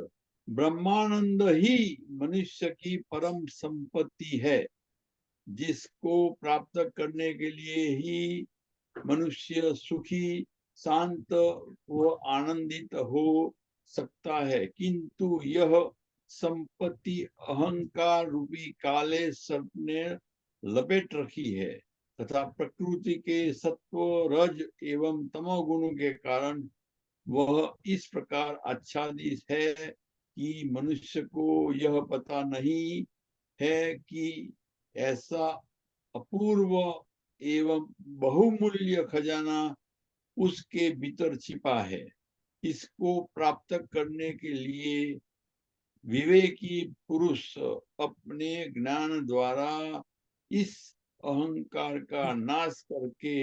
ब्रह्मानंद ही मनुष्य की परम संपत्ति है, जिसको प्राप्त करने के लिए ही मनुष्य सुखी शांत व आनंदित हो सकता है. किंतु यह संपत्ति अहंकार रूपी काले सर्प ने लपेट रखी है तथा प्रकृति के सत्व रज एवं तमोगुणों के कारण वह इस प्रकार आच्छादित है कि मनुष्य को यह पता नहीं है कि ऐसा अपूर्व एवं बहुमूल्य खजाना उसके भीतर छिपा है. इसको प्राप्त करने के लिए विवेकी पुरुष अपने ज्ञान द्वारा इस अहंकार का नाश करके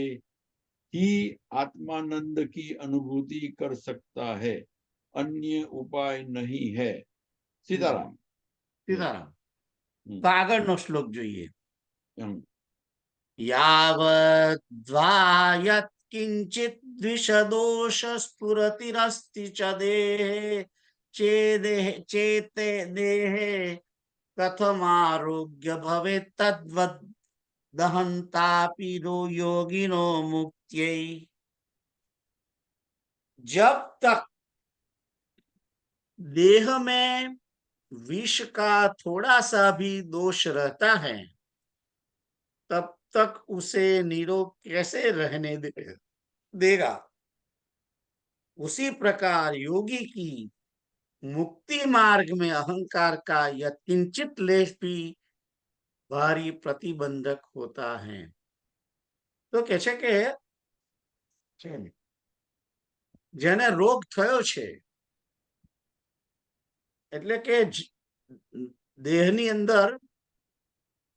ही आत्मानंद की अनुभूति कर सकता है, अन्य उपाय नहीं है. सीताराम. सीताराम. तो આગળનો શ્લોક જોઈએ. यावद्वायत् किंचित द्विषदोष स्फुरतिरस्ति च देहे चेते देहे कथमारोग्य भवेत् तद्वद् दहन्तापि योगिनो मुक्त्यै. जब तक देह में विष का थोड़ा सा भी दोष रहता है तब तक उसे निरोग कैसे रहने देगा. उसी प्रकार योगी की मुक्ति मार्ग में अहंकार का यह किंचित लेश भी भारी प्रतिबंधक होता है. तो કહે છે કે જેને રોગ થયો છે એટલે કે દેહની અંદર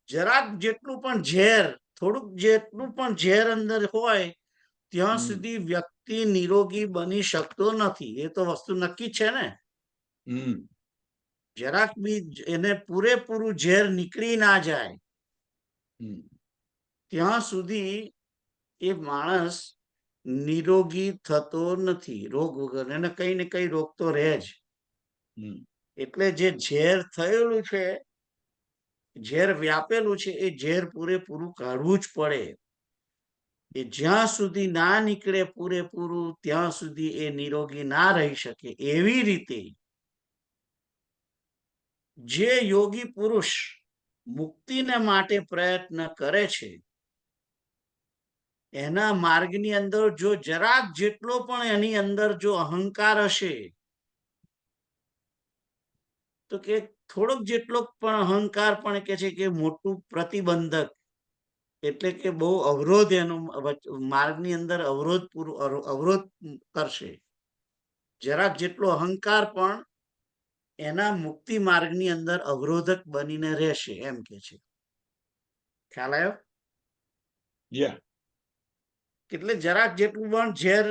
જરાક જેટલું પણ ઝેર, થોડુંક જેટલું પણ ઝેર અંદર હોય ત્યાં સુધી વ્યક્તિ નિરોગી બની શકતો નથી. એ તો વસ્તુ નક્કી છે ને. જરાક બી એને પૂરેપૂરું ઝેર નીકળી ના જાય ત્યાં સુધી એ માણસ નિરોગી થતો નથી રોગ વગર, એને કઈ ને કઈ રોગ તો રહે જ. એટલે જે ઝેર થયેલું છે, ઝેર વ્યાપેલું છે, એ ઝેર પૂરેપૂરું કાઢવું જ પડે. એ જ્યાં સુધી ના નીકળે પૂરેપૂરું ત્યાં સુધી એ નિરોગી ના રહી શકે. એવી રીતે જે યોગી પુરુષ મુક્તિને માટે પ્રયત્ન કરે છે, એના માર્ગની અંદર જો જરાક જેટલો પણ એની અંદર જો અહંકાર હશે, તો કે થોડોક જેટલો પણ અહંકાર પણ કે છે કે મોટું પ્રતિબંધક, એટલે કે બહુ અવરોધ એનો માર્ગની અંદર અવરોધ કરશે. જરાક જેટલો અહંકાર પણ એના મુક્તિ માર્ગની અંદર અવરોધક બનીને રહેશે, એમ કે છે. ખ્યાલ આવ્યો? એટલે જરાક જેટલું પણ ઝેર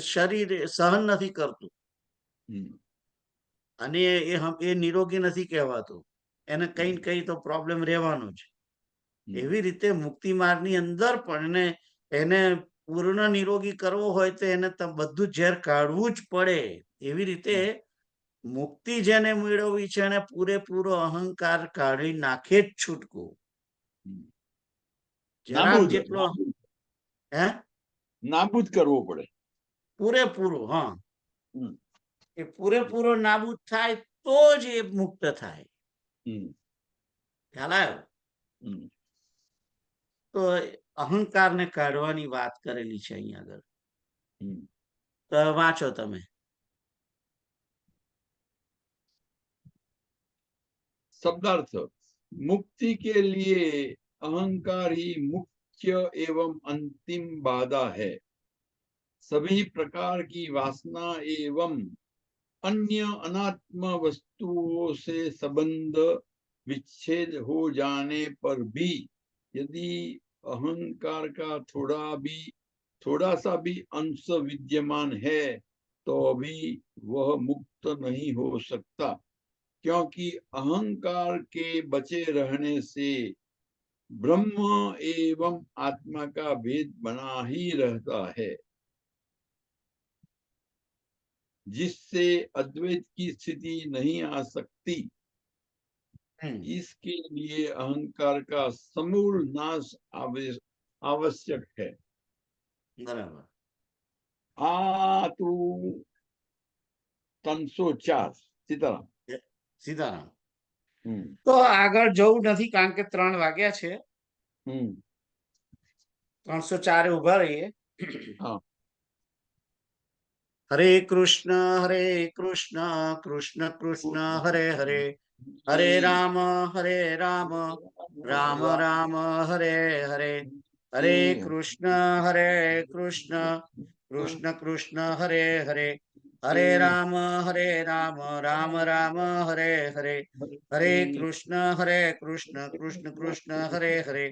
શરીર સહન નથી કરતું, અને એ નિરોગી નથી કહેવાતું, એને કઈ કઈ તો પ્રોબ્લેમ રહેવાનો જ. એવી રીતે મુક્તિ માર્ગની અંદર પણ એને પૂર્ણ નિરોગી કરવો હોય તો એને બધું ઝેર કાઢવું જ પડે. એવી રીતે મુક્તિ જેને મેળવવી છે એને પૂરેપૂરો અહંકાર કાઢી નાખે જ છૂટકો. જરાક જેટલો નાબૂદ કરવો પડે પૂરેપૂરો. હા, એ પૂરેપૂરો નાબૂદ થાય તો જ એ મુક્ત થાય. ખ્યાલ આવ્યો? તો અહંકારને કાઢવાની વાત કરેલી છે અહીંયા આગળ. તો વાંચો તમે. शब्दार्थ मुक्ति के लिए अहंकार ही मुख्य एवं अंतिम बाधा है. सभी प्रकार की वासना एवं अन्य अनात्म वस्तुओं से संबंध विच्छेद हो जाने पर भी यदि अहंकार का थोड़ा सा भी अंश विद्यमान है तो भी वह मुक्त नहीं हो सकता, क्योंकि अहंकार के बचे रहने से ब्रह्म एवं आत्मा का भेद बना ही रहता है, जिससे अद्वैत की स्थिति नहीं आ सकती. इसके लिए अहंकार का समूल नाश आवश्यक है. બરાબર. आ तो 304. સીતારામ. સીતારામ. તો આગળ જવું નથી, કારણ કે 3 વાગ્યા છે. 304 ઉભા રહીએ. હરે કૃષ્ણ કૃષ્ણ કૃષ્ણ હરે હરે, હરે રામ રામ રામ હરે હરે, હરે કૃષ્ણ કૃષ્ણ કૃષ્ણ હરે હરે, હરે રામ રામ રામ હરે હરે, હરે કૃષ્ણ કૃષ્ણ કૃષ્ણ હરે હરે,